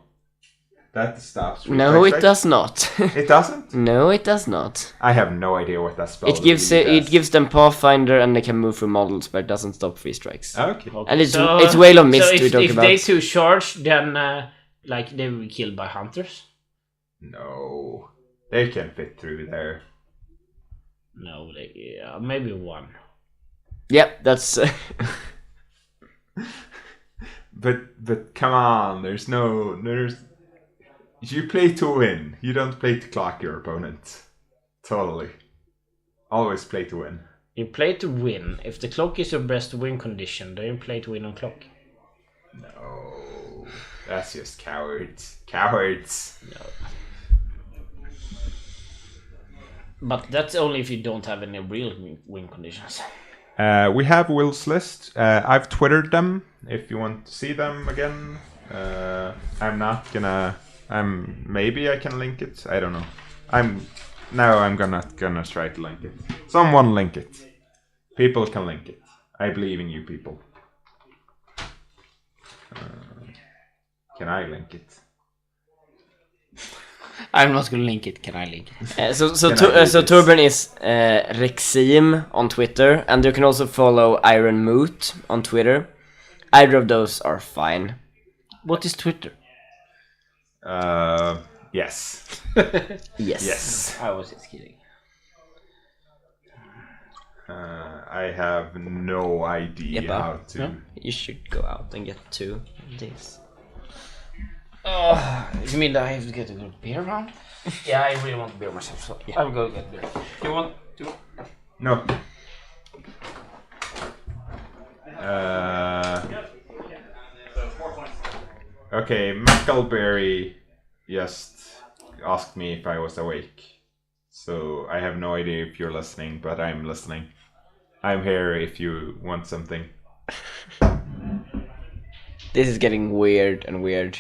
That stops. No, it does not. It doesn't? No, it does not. I have no idea what that spell It gives really it does. gives them Pathfinder and they can move through models, but it doesn't stop 3 strikes. Okay. And it's Whale of Mist we talk if about. they 2 charge, then like they will be killed by hunters. No. They can fit through there. No, maybe 1. Yep, that's. But come on, there's. You play to win. You don't play to clock your opponent. Totally. Always play to win. You play to win. If the clock is your best win condition, then you play to win on clock. No. That's just cowards. Cowards. No. But that's only if you don't have any real win conditions. We have Will's list. I've Twittered them if you want to see them again. I'm not gonna. Maybe I can link it. I don't know. I'm gonna try to link it. Someone link it. People can link it. I believe in you people. Can I link it? I'm not gonna link it. Can I link it? So Torbjörn is Rexim on Twitter, and you can also follow Iron Moot on Twitter. Either of those are fine. What is Twitter? Yes. Yes. I was just kidding. I have no idea how to. No? You should go out and get 2 of these. Oh, you mean that I have to get a good beer round? Yeah, I really want beer myself, so yeah. I'll go get beer. You want to? No. Okay, Mackleberry just asked me if I was awake. So I have no idea if you're listening, but I'm listening. I'm here if you want something. This is getting weird and weird.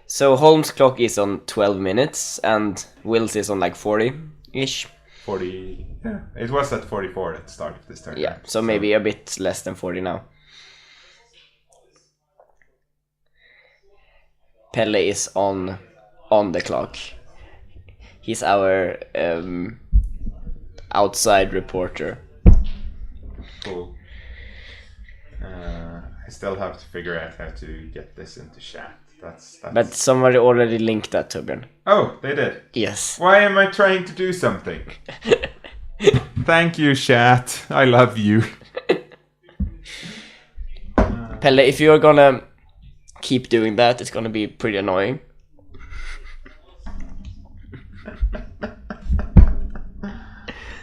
So Holm's clock is on 12 minutes and Will's is on like 40-ish. 40. Yeah, it was at 44 at the start of this turn. Yeah, so maybe a bit less than 40 now. Pelle is on the clock. He's our outside reporter. Cool. I still have to figure out how to get this into chat. That's... But somebody already linked that, Torbjörn. Oh, they did? Yes. Why am I trying to do something? Thank you, chat. I love you. Pelle, if you're gonna keep doing that, it's gonna be pretty annoying.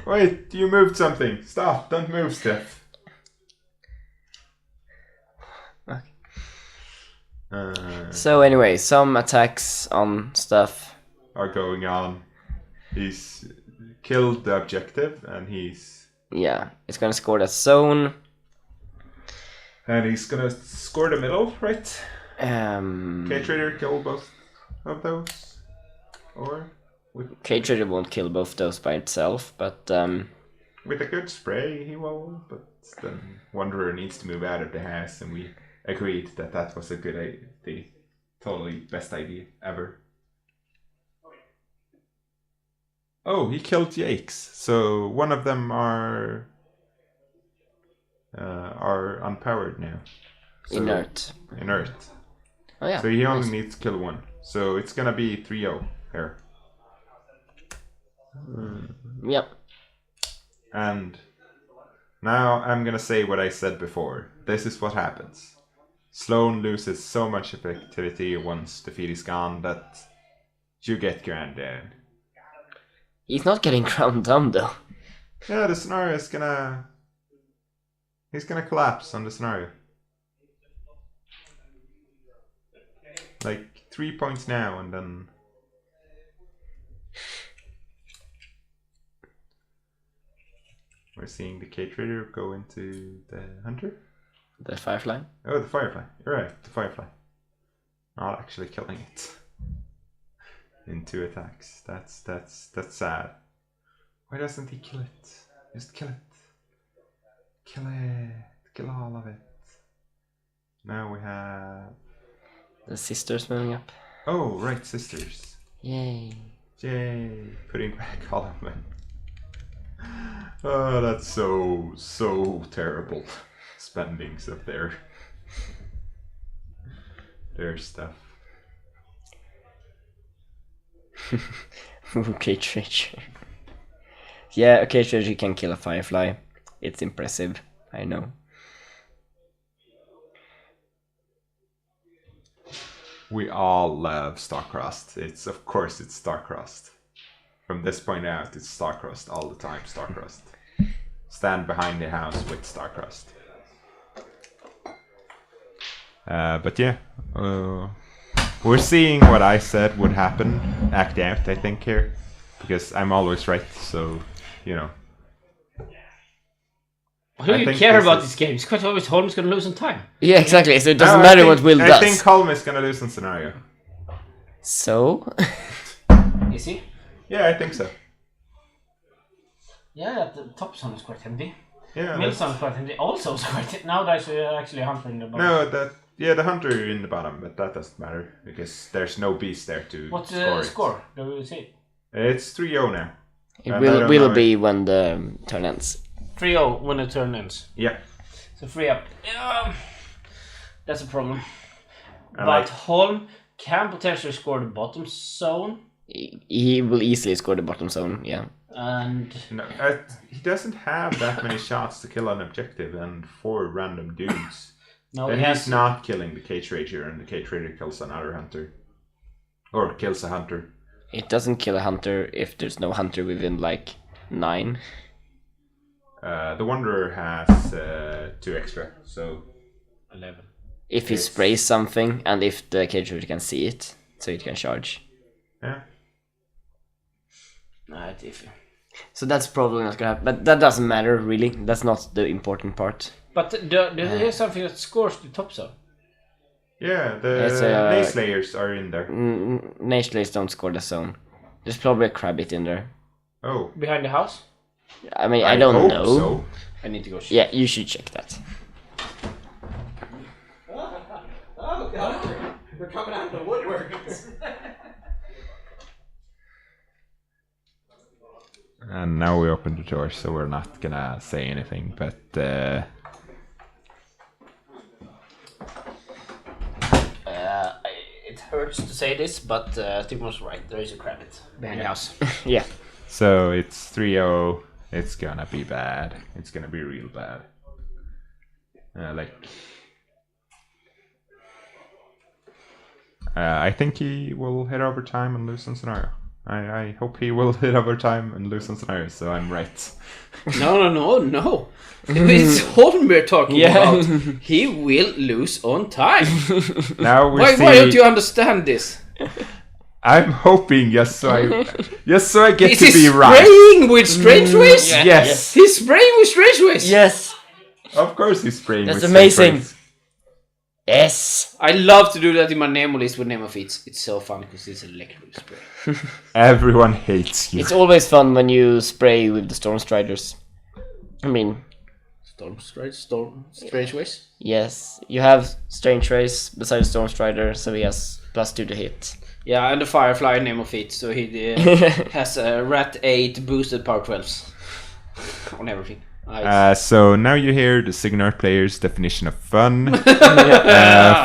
Wait, you moved something. Stop, don't move, Steph. So anyway, some attacks on stuff are going on. He's killed the objective and he's... Yeah, it's gonna score that zone. And he's gonna score the middle, right? K-Trader kill both of those? Or? K-Trader won't kill both those by itself, but... With a good spray he will, but then Wanderer needs to move out of the house and we agreed that that was a good idea. Totally best idea ever. Oh, he killed Jakes. So one of them are unpowered now. So Inert. Inert. Oh yeah. So he only nice. needs to kill one. So it's gonna be 3-0 here. Yep. And now I'm gonna say what I said before. This is what happens. Sloan loses so much effectivity once the feed is gone that you get ground down. He's not getting ground down though. Yeah, the scenario is gonna... He's gonna collapse on the scenario. Like 3 points now and then... We're seeing the K-Trader go into the Hunter? The Firefly. Oh, the Firefly. You're right, the Firefly. Not actually killing it. In 2 attacks. That's sad. Why doesn't he kill it? Just kill it. Kill it. Kill all of it. Now we have... The sisters moving up. Oh, right, sisters. Yay. Yay. Putting back all of them. Oh, that's so terrible. Spendings of their stuff. Okay, Treasure. Yeah, okay, Treasure can kill a Firefly. It's impressive, I know. We all love Starcrossed. Of course it's Starcrossed. From this point out, it's Starcrossed all the time, Starcrossed. Stand behind the house with Starcrossed. But yeah, we're seeing what I said would happen, act out, I think, here. Because I'm always right, so, you know. Why do you care about this game? It's quite obvious Holm's gonna lose on time. Yeah, exactly, so it doesn't matter what Will does. I think Holm is gonna lose on scenario. So? Is he? Yeah, I think so. Yeah, the top zone is quite empty. Yeah. Middle zone is quite empty. Also is quite empty. Now there's actually a hunter in the bottom. No, the hunter in the bottom, but that doesn't matter because there's no beast there to What's score the it. score? Do we see it? It's 3-0 now. It And will be when the turn ends. 3-0 when the turn ends. Yeah. So 3 up. That's a problem. And But Holm can potentially score the bottom zone. He will easily score the bottom zone, yeah. And no, he doesn't have that many shots to kill an objective and 4 random dudes. no, And he he's has not killing the K-Trader, and the K-Trader kills another hunter. Or kills a hunter. It doesn't kill a hunter if there's no hunter within like 9. The Wanderer has 2 extra, so 11. If he sprays something and if the K-Trader can see it, so it can charge. yeah. Nah, it's iffy. So that's probably not gonna happen, but that doesn't matter really. That's not the important part. But here's something that scores the top zone. Yeah, the It's, Nayslayers are in there. Nayslayers don't score the zone. There's probably a Crabbit in there. Oh, Behind the house? I mean, I don't hope know. So. I need to go check. Yeah, you should check that. Oh god, they're coming out of the woodwork. And now we open the door, so we're not gonna say anything, but It hurts to say this, but Timo's right. There is a Crabbit behind the house. Yeah. so it's 3-0. It's gonna be bad. It's gonna be real bad. I think he will hit overtime and lose on scenario. I hope he will hit overtime and lose on scenario, so I'm right. No. It's Holm we're talking Yeah. about. He will lose on time. Now we Why don't you understand this? I'm hoping just so I get Is to he be right. spraying with strange ways? Yes. He's spraying with strange ways. Yes. Of course he's spraying. That's with amazing. Spraying. Yes. I love to do that in my Nemo list with Nemo feats. It's so fun because it's electric spray. Everyone hates you. It's always fun when you spray with the Storm Striders. I mean, Strange ways. yes, you have Strange Race besides Storm Strider, so he has +2 to hit. Yeah, and the Firefly name of it, so he has a Rat 8 boosted power 12s on everything. Nice. So now you hear the Signar player's definition of fun.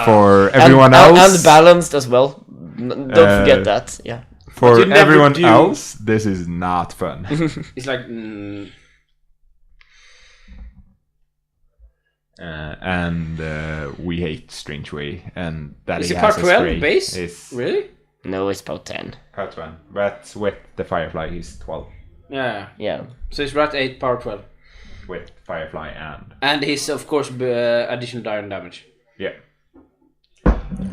For everyone and else, balanced as well. Don't forget that. Yeah. for you never everyone do. else, this is not fun. It's like And we hate Strange Way, and that is he it has part a 12 spray base? is Really? No, it's about 10. part 1. But with the Firefly, he's 12 Yeah. Yeah. So it's Rat 8 power 12. with Firefly And he's of course additional dire damage. yeah.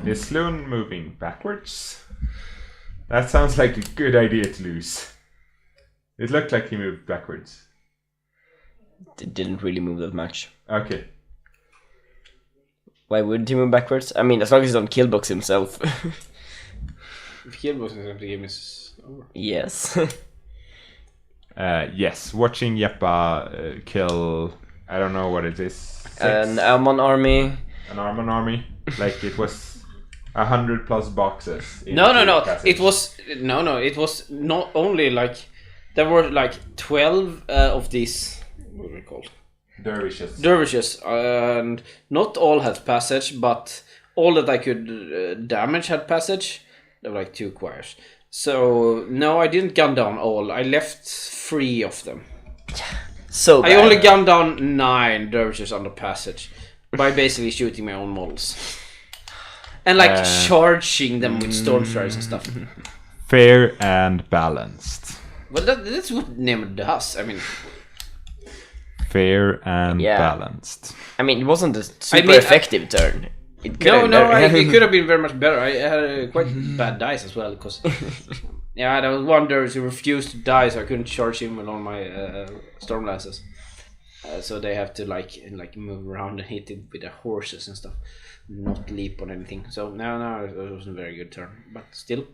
Is Sloan moving backwards? That sounds like a good idea to lose. It looked like he moved backwards. It didn't really move that much. Okay. Why wouldn't he move backwards? I mean, as long as he don't killbox himself. If Killbox is going to give me over. Yes. Yes, watching Jeppa kill, I don't know what it is, 6? An Almon army. An Armon army. Like it was 100 plus boxes. No. Passage. It was It was not only like there were like 12 of these. What are they called? Dervishes, and not all had passage, but all that I could damage had passage. There were like 2 choirs. So no, I didn't gun down all. I left 3 of them. So I bad. only gunned down 9 dervishes under passage by basically shooting my own models and like charging them with storm strikes and stuff. Fair and balanced. Well, that's what Nim does. I mean, Fair and Yeah. balanced. I mean, it wasn't a super mean, effective turn. It could have it could have been very much better. I had quite bad dice as well because yeah, there was one dervish who refused to die, so I couldn't charge him with all my storm lances. So they have to like move around and hit it with their horses and stuff, not leap on anything. So no, it wasn't a very good turn, but still,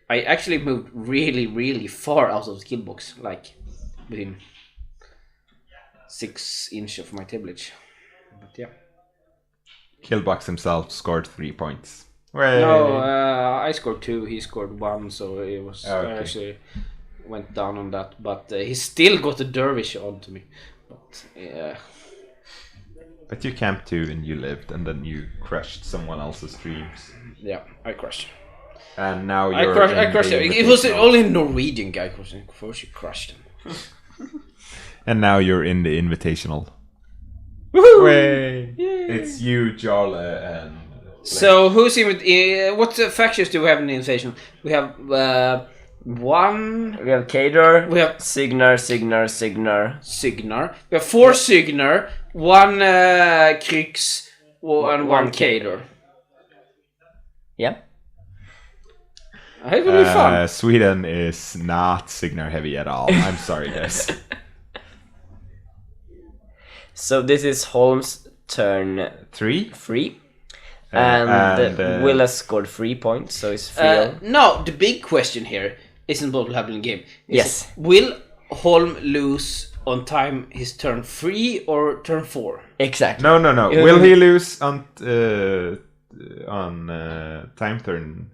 I actually moved really, really far out of the kill box, like within 6 inches of my table edge. But yeah. Killbox himself scored 3 points. Way. No, I scored 2. He scored 1, so it was Okay. I actually went down on that. But he still got a dervish onto me. But yeah, But you camped 2 and you lived, and then you crushed someone else's dreams. yeah, I crushed. And now I you're crushed in him. the It was the invitational. only Norwegian guy who first crushed him. And now you're in the invitational. Woohoo! Way. It's you, Jarle, and So who's in with what factions do we have in the invasion? We have one. We have Kador, We have Signar. Signar. We have 4 Signar, 1 Krix, and 1 Kador. Yeah. It will be fun. Sweden is not Signar heavy at all. I'm sorry, guys. So this is Holm's turn 3? 3. And Will has scored 3 points, so it's 3. No, the big question here isn't what will happen in the game. Yes. Will Holm lose on time his turn 3 or turn 4? Exactly. No. Will he lose on time turn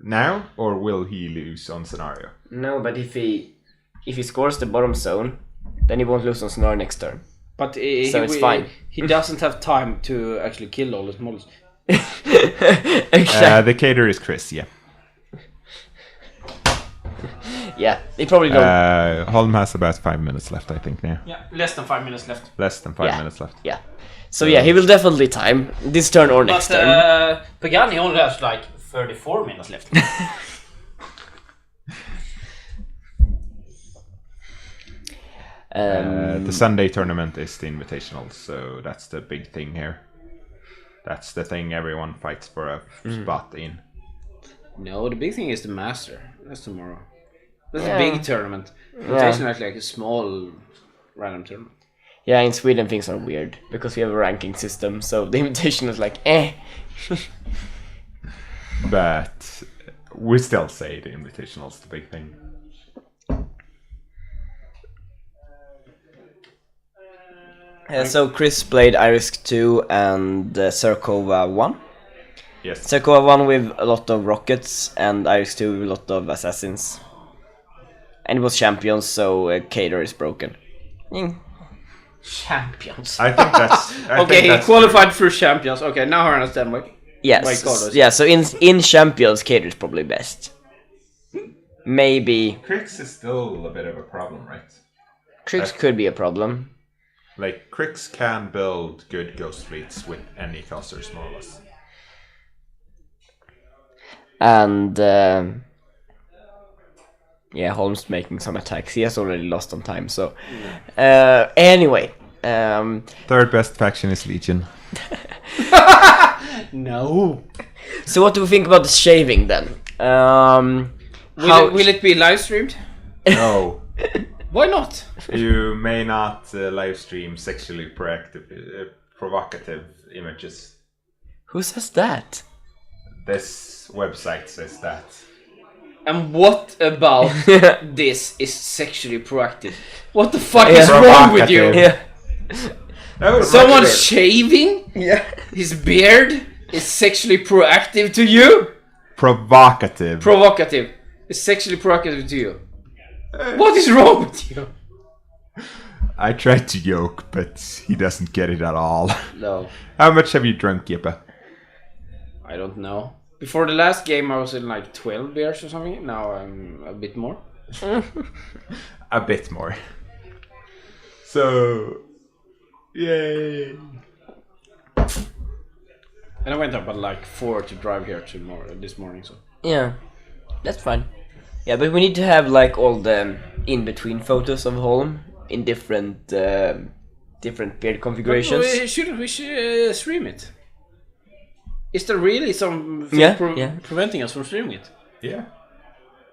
now, or will he lose on scenario? No, but if he scores the bottom zone, then he won't lose on Scenario next turn. But So it's fine. He doesn't have time to actually kill all his models. Exactly. The cater is Chris, yeah. Yeah, he probably don't. Holm has about 5 minutes left, I think, now. Yeah, less than 5 minutes left. Less than 5 Yeah. minutes left. Yeah. So yeah, he will definitely time this turn or next turn. But Pagani only has like 34 minutes left. The Sunday tournament is the invitational, so that's the big thing here. That's the thing everyone fights for a spot in. No, the big thing is the Master. That's tomorrow. That's Yeah. a big tournament. Invitation is like a small random tournament. Yeah, in Sweden things are weird because we have a ranking system, so the invitation is like, eh. But we still say the invitational's the big thing. So Chris played Irisk 2 and Sarkova 1. Yes. Sekoa 1 with a lot of rockets, and Iris 2 with a lot of assassins. And it was champions, so Cater is broken. Champions. I think that's. Okay, he qualified for champions. Okay, now I understand why. Yes. My God, Yeah. So in champions, Cater is probably best. Maybe Crix is still a bit of a problem, right? Trix could be a problem. Like, Crix can build good ghost fleets with any casters, more or less. And yeah, Holm's making some attacks. He has already lost on time. So anyway, Third best faction is Legion. No. so what do we think about the shaving then? Will it be live streamed? No. Why not? You may not live stream sexually provocative images. Who says that? This website says that. And what about this is sexually proactive? What the fuck is wrong with you? Provocative. Yeah. No, Someone shaving Yeah. his beard is sexually proactive to you? provocative. Provocative. Is sexually provocative to you? What is wrong with you? I tried to joke, but he doesn't get it at all. No, How much have you drunk, Jeppe? I don't know. Before the last game I was in like 12 beers or something. Now I'm a bit more. A bit more. So, yay. And I went up at like 4 to drive here this morning, so. Yeah, that's fine. Yeah, but we need to have like all the in-between photos of Holm in different beard configurations. Shouldn't we stream it? Is there really something Yeah, preventing us from streaming it? Yeah.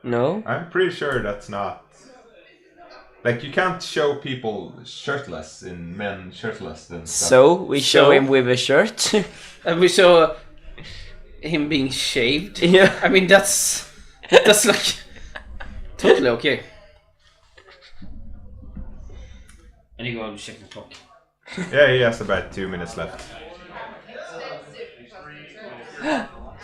No? I'm pretty sure that's not... Like, you can't show people shirtless in men shirtless and stuff. So, we show him with a shirt. And we saw him being shaved. Yeah. I mean, that's like totally okay. I need to go and check the clock. Yeah, he has about 2 minutes left.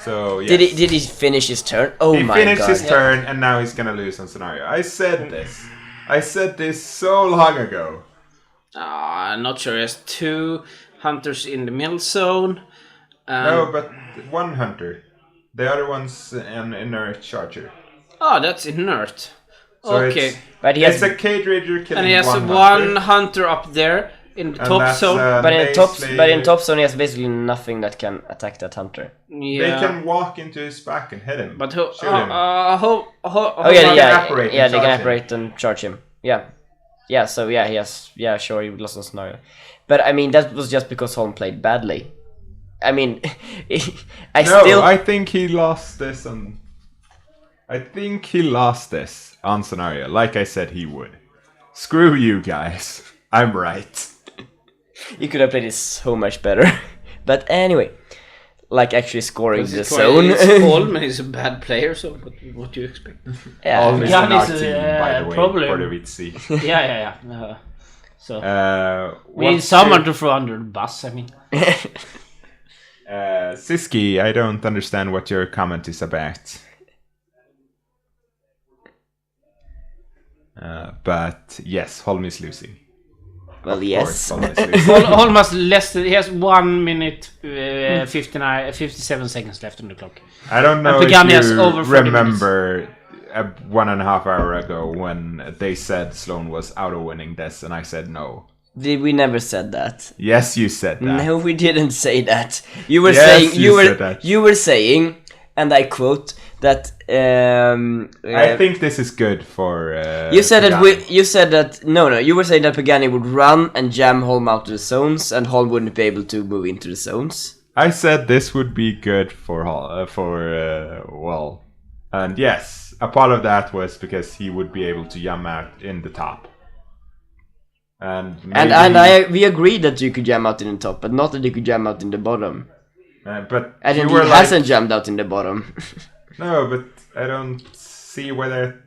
So, yes. Did he finish his turn? Oh He my finished god. his turn and now he's gonna lose on scenario. I said this. I said this so long ago. I'm not sure. He has 2 hunters in the middle zone. No, but one hunter. The other one's an inert charger. Oh, that's inert. So Okay. But he has, It's a Cade Rager killing And he has one one hunter. hunter up there in the And top that's, zone. but in Mace top Slayer. zone he has basically nothing that can attack that hunter. Yeah. They can walk into his back and hit him. But Shoot him. Oh yeah, They yeah, can apparate and yeah, they can charge him. apparate and charge him. Yeah. Yeah, so yeah, he has, yeah, sure, he lost on scenario. But I mean, that was just because Holm played badly. I mean, I think he lost this on... I think he lost this on scenario, like I said he would. Screw you guys. I'm right. You could have played it so much better. But anyway, like actually scoring the It's zone. Holm is a bad player, so what do you expect? Yeah. Always Gun in our is, team, by the way, problem. for the VC. Yeah. So we need what's someone your- to throw under the bus. I mean, Siski, I don't understand what your comment is about. But yes, Holm is losing. Well, Of yes. course, Holm is losing. Holm has less. He has 1 minute 57 seconds left on the clock. I don't know And Pagani if has you over 30 remember 1.5 hours ago when they said Sloan was out of winning this, and I said no. We never said that. Yes, you said that. No, we didn't say that. You were Yes, saying you said that. you were saying, and I quote that. I think this is good for. You said that Pagani. you said that you were saying that Pagani would run and jam Holm out of the zones, and Holm wouldn't be able to move into the zones. I said this would be good for well, and yes, a part of that was because he would be able to jam out in the top. And We agreed that you could jam out in the top, but not that you could jam out in the bottom. but And you he were hasn't jammed out in the bottom. no, but I don't see whether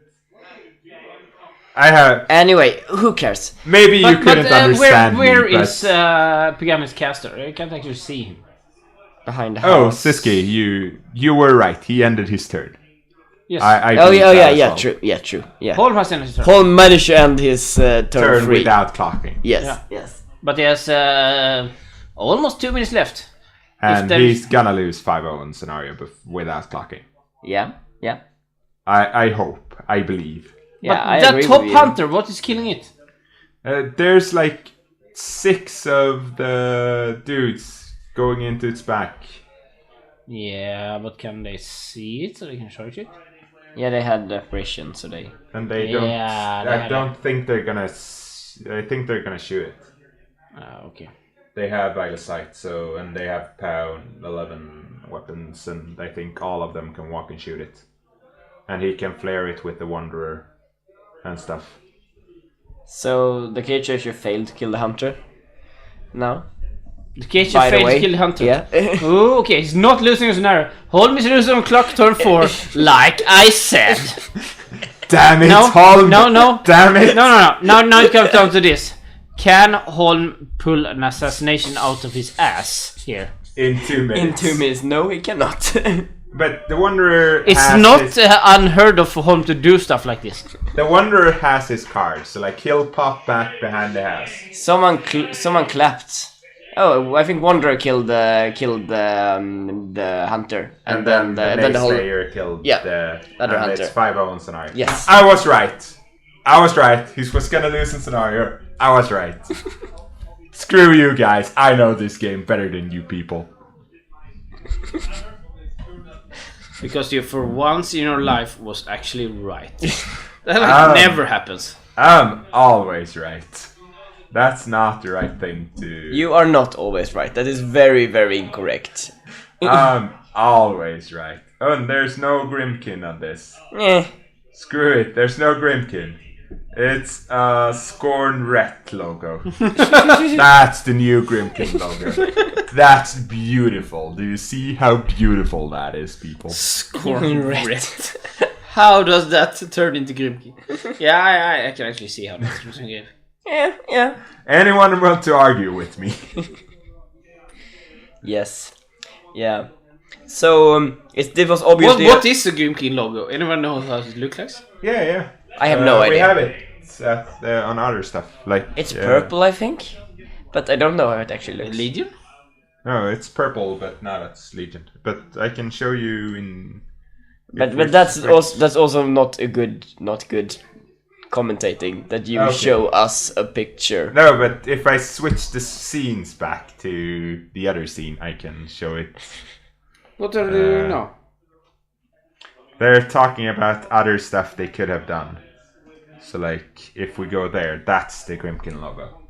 I have. Anyway, who cares? Maybe you couldn't understand Where me, but is Pagani's caster? I can't actually see him. behind the Oh, house. Siski, you were right. He ended his turn. Yes. I Oh believe yeah, that yeah, as yeah, well. true, yeah, true, yeah. Holm has ended his turn. Holm managed to end his turn Turn free. without clocking. Yes, Yeah. yes. But he has almost 2 minutes left. And there- he's gonna lose 5-0 in scenario without clocking. Yeah, yeah. I hope. I believe. Yeah, but I that agree top with you. hunter, what is killing it? There's like 6 of the dudes going into its back. Yeah, but can they see it so they can charge it? Yeah, they had the apparition, so they... And they Yeah, they don't. I had don't think they're gonna. I think they're gonna shoot it. Okay. They have line of sight, so and they have POW 11 weapons, and I think all of them can walk and shoot it. And he can flare it with the Wanderer and stuff. So the cage chaser failed to kill the hunter. No. The cage By the failed way, to kill the hunter. yeah. Oh, okay, he's not losing his scenario. Holm is losing on clock turn 4, like I said. Damn it, No, Holm! no. Damn it! No. Now it comes down to this. Can Holm pull an assassination out of his ass here? In 2 minutes. In 2 minutes, no, he cannot. But the Wanderer. It's has not his, unheard of for Holm to do stuff like this. the Wanderer has his card, so like he'll pop back behind the house. someone clapped. Oh, I think Wanderer killed the hunter, And then the whole. Slayer killed Yeah, the other and hunter. It's 5-0 in scenario. Yes. I was right. He was gonna lose in scenario. I was right. Screw you guys. I know this game better than you people. Because you, for once in your life, was actually right. That never happens. I'm always right. That's not the right thing to. You are not always right. That is very, very incorrect. I'm always right. Oh, and there's no Grimkin on this. Eh. Screw it. There's no Grimkin. It's a Scorn Ret logo. That's the new Grimkin logo. That's beautiful. Do you see how beautiful that is, people? Correct. How does that turn into Grimkey? Yeah, I can actually see how that's turns into Grimkey. Yeah. Anyone want to argue with me? Yes. Yeah. So it was obviously. What is the Grimkey logo? Anyone know how it looks like? Yeah. I have no idea. We have it on other stuff. Like It's purple, I think, but I don't know how it actually looks. Legion? No, it's purple, but now it's Legion. But I can show you in. But that's also not good commentating that you Okay. show us a picture. No, but if I switch the scenes back to the other scene, I can show it. What are they doing now? They're talking about other stuff they could have done. So, like, if we go there, that's the Grimkin logo.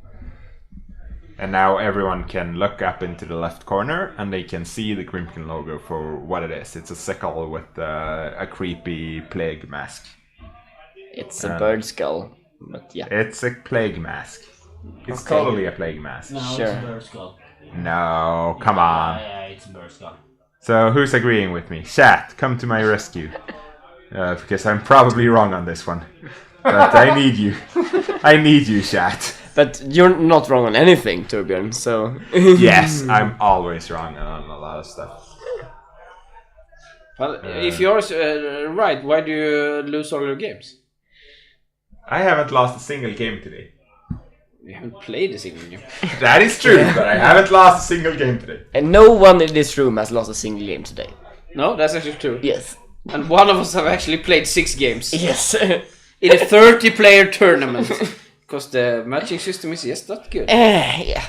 And now everyone can look up into the left corner and they can see the Grimkin logo for what it is. It's a sickle with a creepy plague mask. It's a bird skull, but yeah. It's a plague mask. It's Okay. totally a plague mask. Sure. bird skull. No, come on. Yeah, it's a bird skull. So who's agreeing with me? Chat, come to my rescue. Because I'm probably wrong on this one. But I need you. I need you, chat. But you're not wrong on anything, Torbjörn, so... Yes, I'm always wrong on a lot of stuff. Well, if you're right, why do you lose all your games? I haven't lost a single game today. You haven't played a single game. That is true, but I haven't lost a single game today. And no one in this room has lost a single game today. No, that's actually true. Yes. And one of us have actually played 6 games. Yes. In a 30-player tournament. Because the matching system is just not good. Yeah.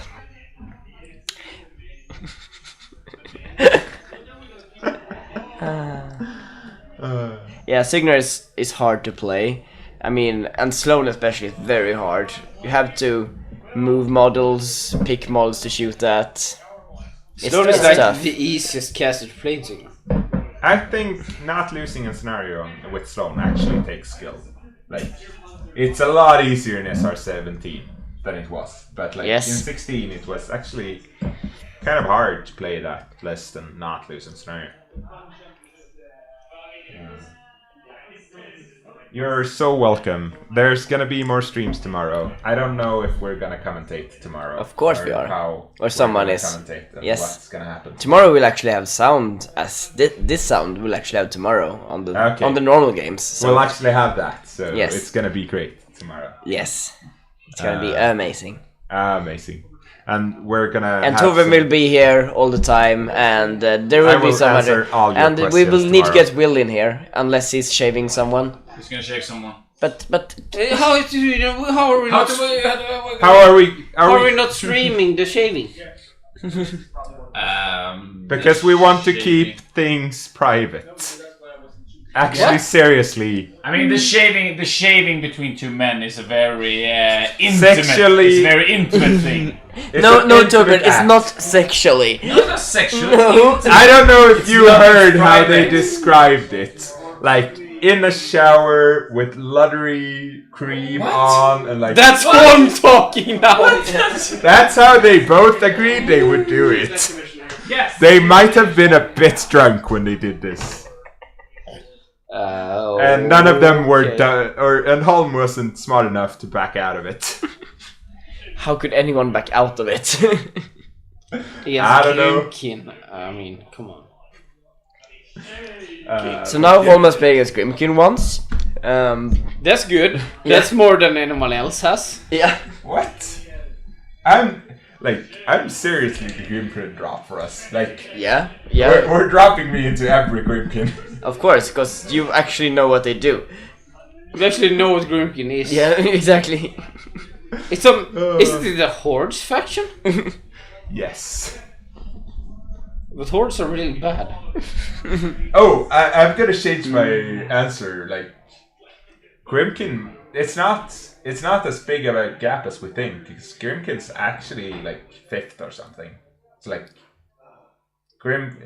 Yeah, Signar is hard to play. I mean, and Sloan especially is very hard. You have to move models, pick models to shoot at. Sloan is like tough. the easiest caster to play in Sigma. I think not losing a scenario with Sloan actually takes skill. Like, it's a lot easier in SR17 than it was. But like Yes. in 16 it was actually kind of hard to play that list and not lose a scenario. You're so welcome. There's gonna be more streams tomorrow. I don't know if we're gonna commentate tomorrow. Of course we are. How Or someone we're is. gonna commentate and Yes. what's gonna happen. Tomorrow we'll actually have sound, as this sound we'll actually have tomorrow on the normal games. So We'll actually have that, so Yes. it's gonna be great tomorrow. yes, it's gonna be amazing. Amazing. And we're gonna And have Tove some- will be here all the time, and there will be will some answer other. all your And we will questions need to tomorrow. get Will in here, unless he's shaving someone. Who's gonna shave someone? But How are we How not? do we? How are we? How are we not streaming the shaving? Because we want to keep things private. Actually, seriously. I mean, the shaving between two men is a very intimate. Sexually- It's a very intimate thing. It's no, an no, intimate Tobin, it's act. not sexually. Not sexual. No. I don't know if you not heard how they private. described it. Like in a shower with lottery cream on and like That's Holm talking now. that's how they both agreed they would do it. Yes. They might have been a bit drunk when they did this. And none of them were and Holm wasn't smart enough to back out of it. How could anyone back out of it? I don't know. Grimkin. I mean, come on. So now Holm has played against Grimkin once. That's good. That's more than anyone else has. Yeah. What? I'm seriously the Grimkin drop for us. Like Yeah. we're dropping me into every Grimkin. Of course, because you actually know what they do. You actually know what Grimkin is. Yeah, exactly. It's isn't it the Hordes faction? Yes. But Hordes are really bad. Oh, I'm gonna change my answer. Like, Grimkin, it's not as big of a gap as we think. Because Grimkin's actually like 5th or something. It's like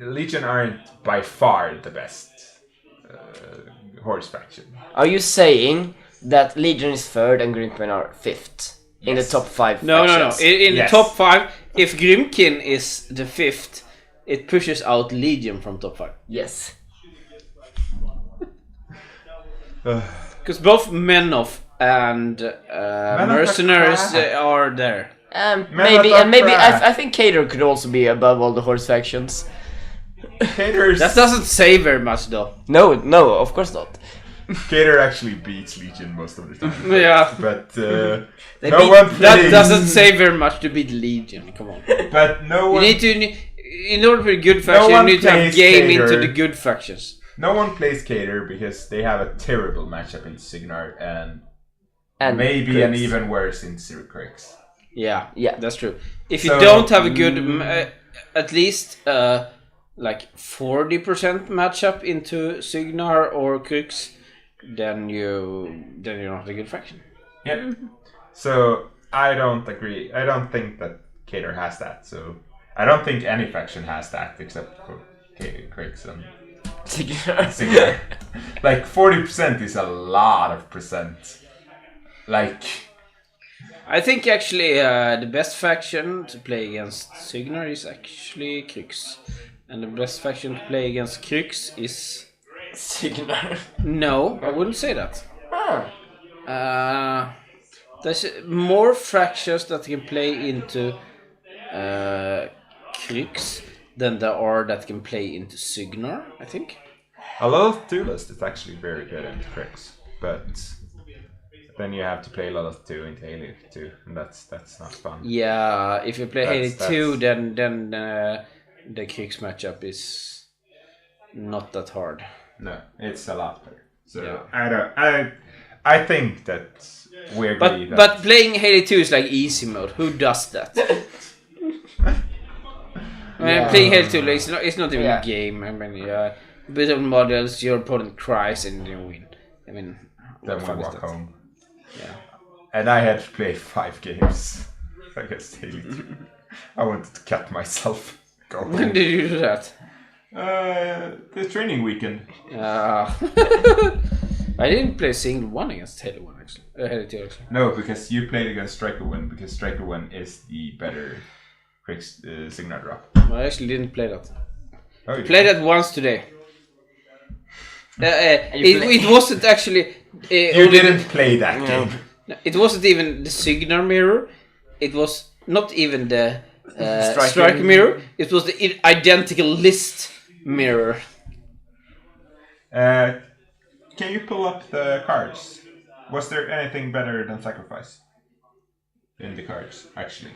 Legion aren't by far the best horse faction. Are you saying that Legion is 3rd and Grimkin are 5th in the top 5 No. factions? In Yes. the top 5, if Grimkin is the 5th, it pushes out Legion from top 5. Yes. Because both Menoth and Mercenaries are there. Maybe, are and maybe crap. I think Cater could also be above all the horse factions. Cater's That doesn't say very much though. No, of course not. Cater actually beats Legion most of the time. Yeah. But They no beat- one That plays. doesn't say very much to beat Legion, come on. But no You one. need to, in order for a good faction, you one need to have plays game Cater. into the good factions. No one plays Cater because they have a terrible matchup in Signar and maybe an Crix. even worse in Cyricrix. Yeah, Yeah. that's true. If you So, don't have a good, at least like 40% matchup into Signar or Crix, then you're not a good faction. Yeah. So I don't agree. I don't think that Cater has that. So I don't think any faction has that except for Crix and Signar. Like 40% is a lot of percent. Like I think actually the best faction to play against Signar is actually Crix. And the best faction to play against Crix is... Signar. No, I wouldn't say that. There's more factions that can play into Crix than there are that can play into Signar, I think. a lot of Duelist is actually very good in Crix, but then you have to play a lot of 2 into Halo 2, and that's not fun. Yeah, if you play That's- Halo 2, then the Crix matchup is not that hard. No, it's a lot better. So Yeah. I think that we agree that But playing Halo 2 is like easy mode. Who does that? I mean, playing Halo 2 like, it's not even a game. I mean, bit of models, your opponent cries and you win. I mean, then what we fun is walk that? home. Yeah. And I had to play 5 games against Halo 2. I wanted to cut myself. Go When home. did you do that? The training weekend. I didn't play a single one against Halo 1 actually. Halo 2 actually. No, because you played against Striker 1, because Striker 1 is the better Signar drop. I actually didn't play that. Oh, you Played that once today. you It wasn't actually You didn't play that game. It wasn't even the Signar mirror. It was not even the Striker mirror. It was the identical list mirror. Can you pull up the cards? Was there anything better than sacrifice in the cards, actually?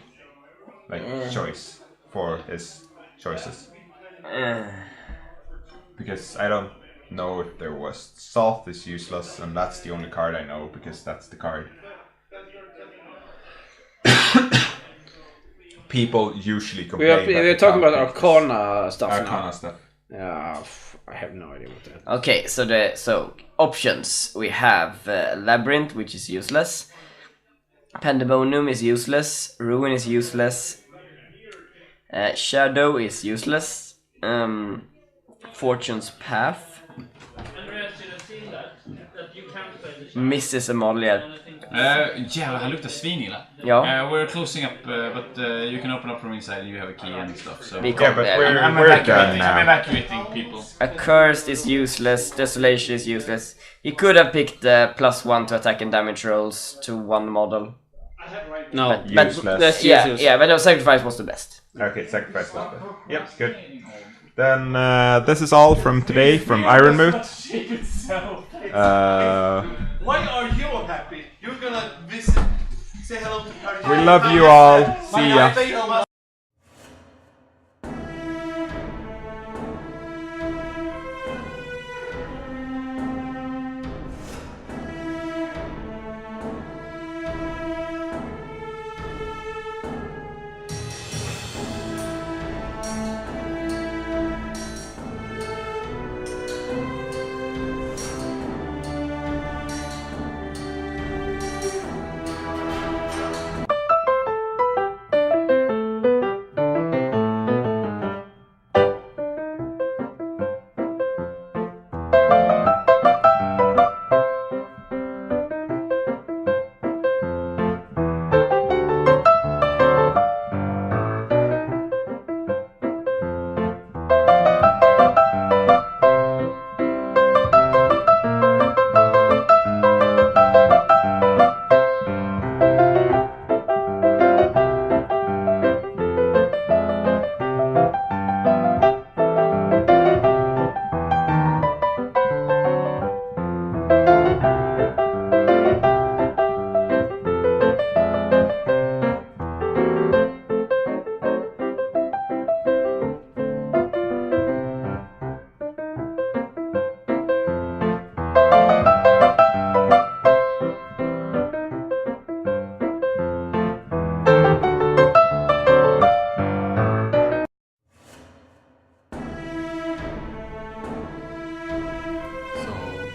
Like choice for his choices? Because I don't know if there was. Salt is useless, and that's the only card I know because that's the card. People usually complain. We're talking about Arcana stuff now. Arcana stuff. Yeah, I have no idea what that is. Okay, so options we have Labyrinth, which is useless. Pandemonium is useless. Ruin is useless. Shadow is useless. Fortune's Path. Andreas, should have seen that you can't play the Mrs. Amalia. Jävlar, han luktar svinilla. Ja. We're closing up, but you can open up from inside. You have a key and stuff. So Vi Yeah, kom but där. we're I'm done now. evacuating people. Accursed is useless. Desolation is useless. He could have picked the +1 to attack and damage rolls to one model. No, But Useless. that's yeah, useless. yeah, but no, sacrifice was the best. Okay, sacrifice was better. Yep, good. Then this is all from today from Iron Moot. Shape itself. Why are you unhappy? You're gonna visit, say hello to Pagani. We love you all. See ya.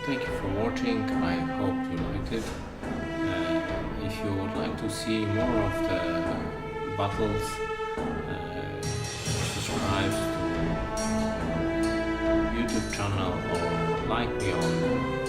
Thank you for watching. I hope you liked it. If you would like to see more of the battles, subscribe to YouTube channel or like me on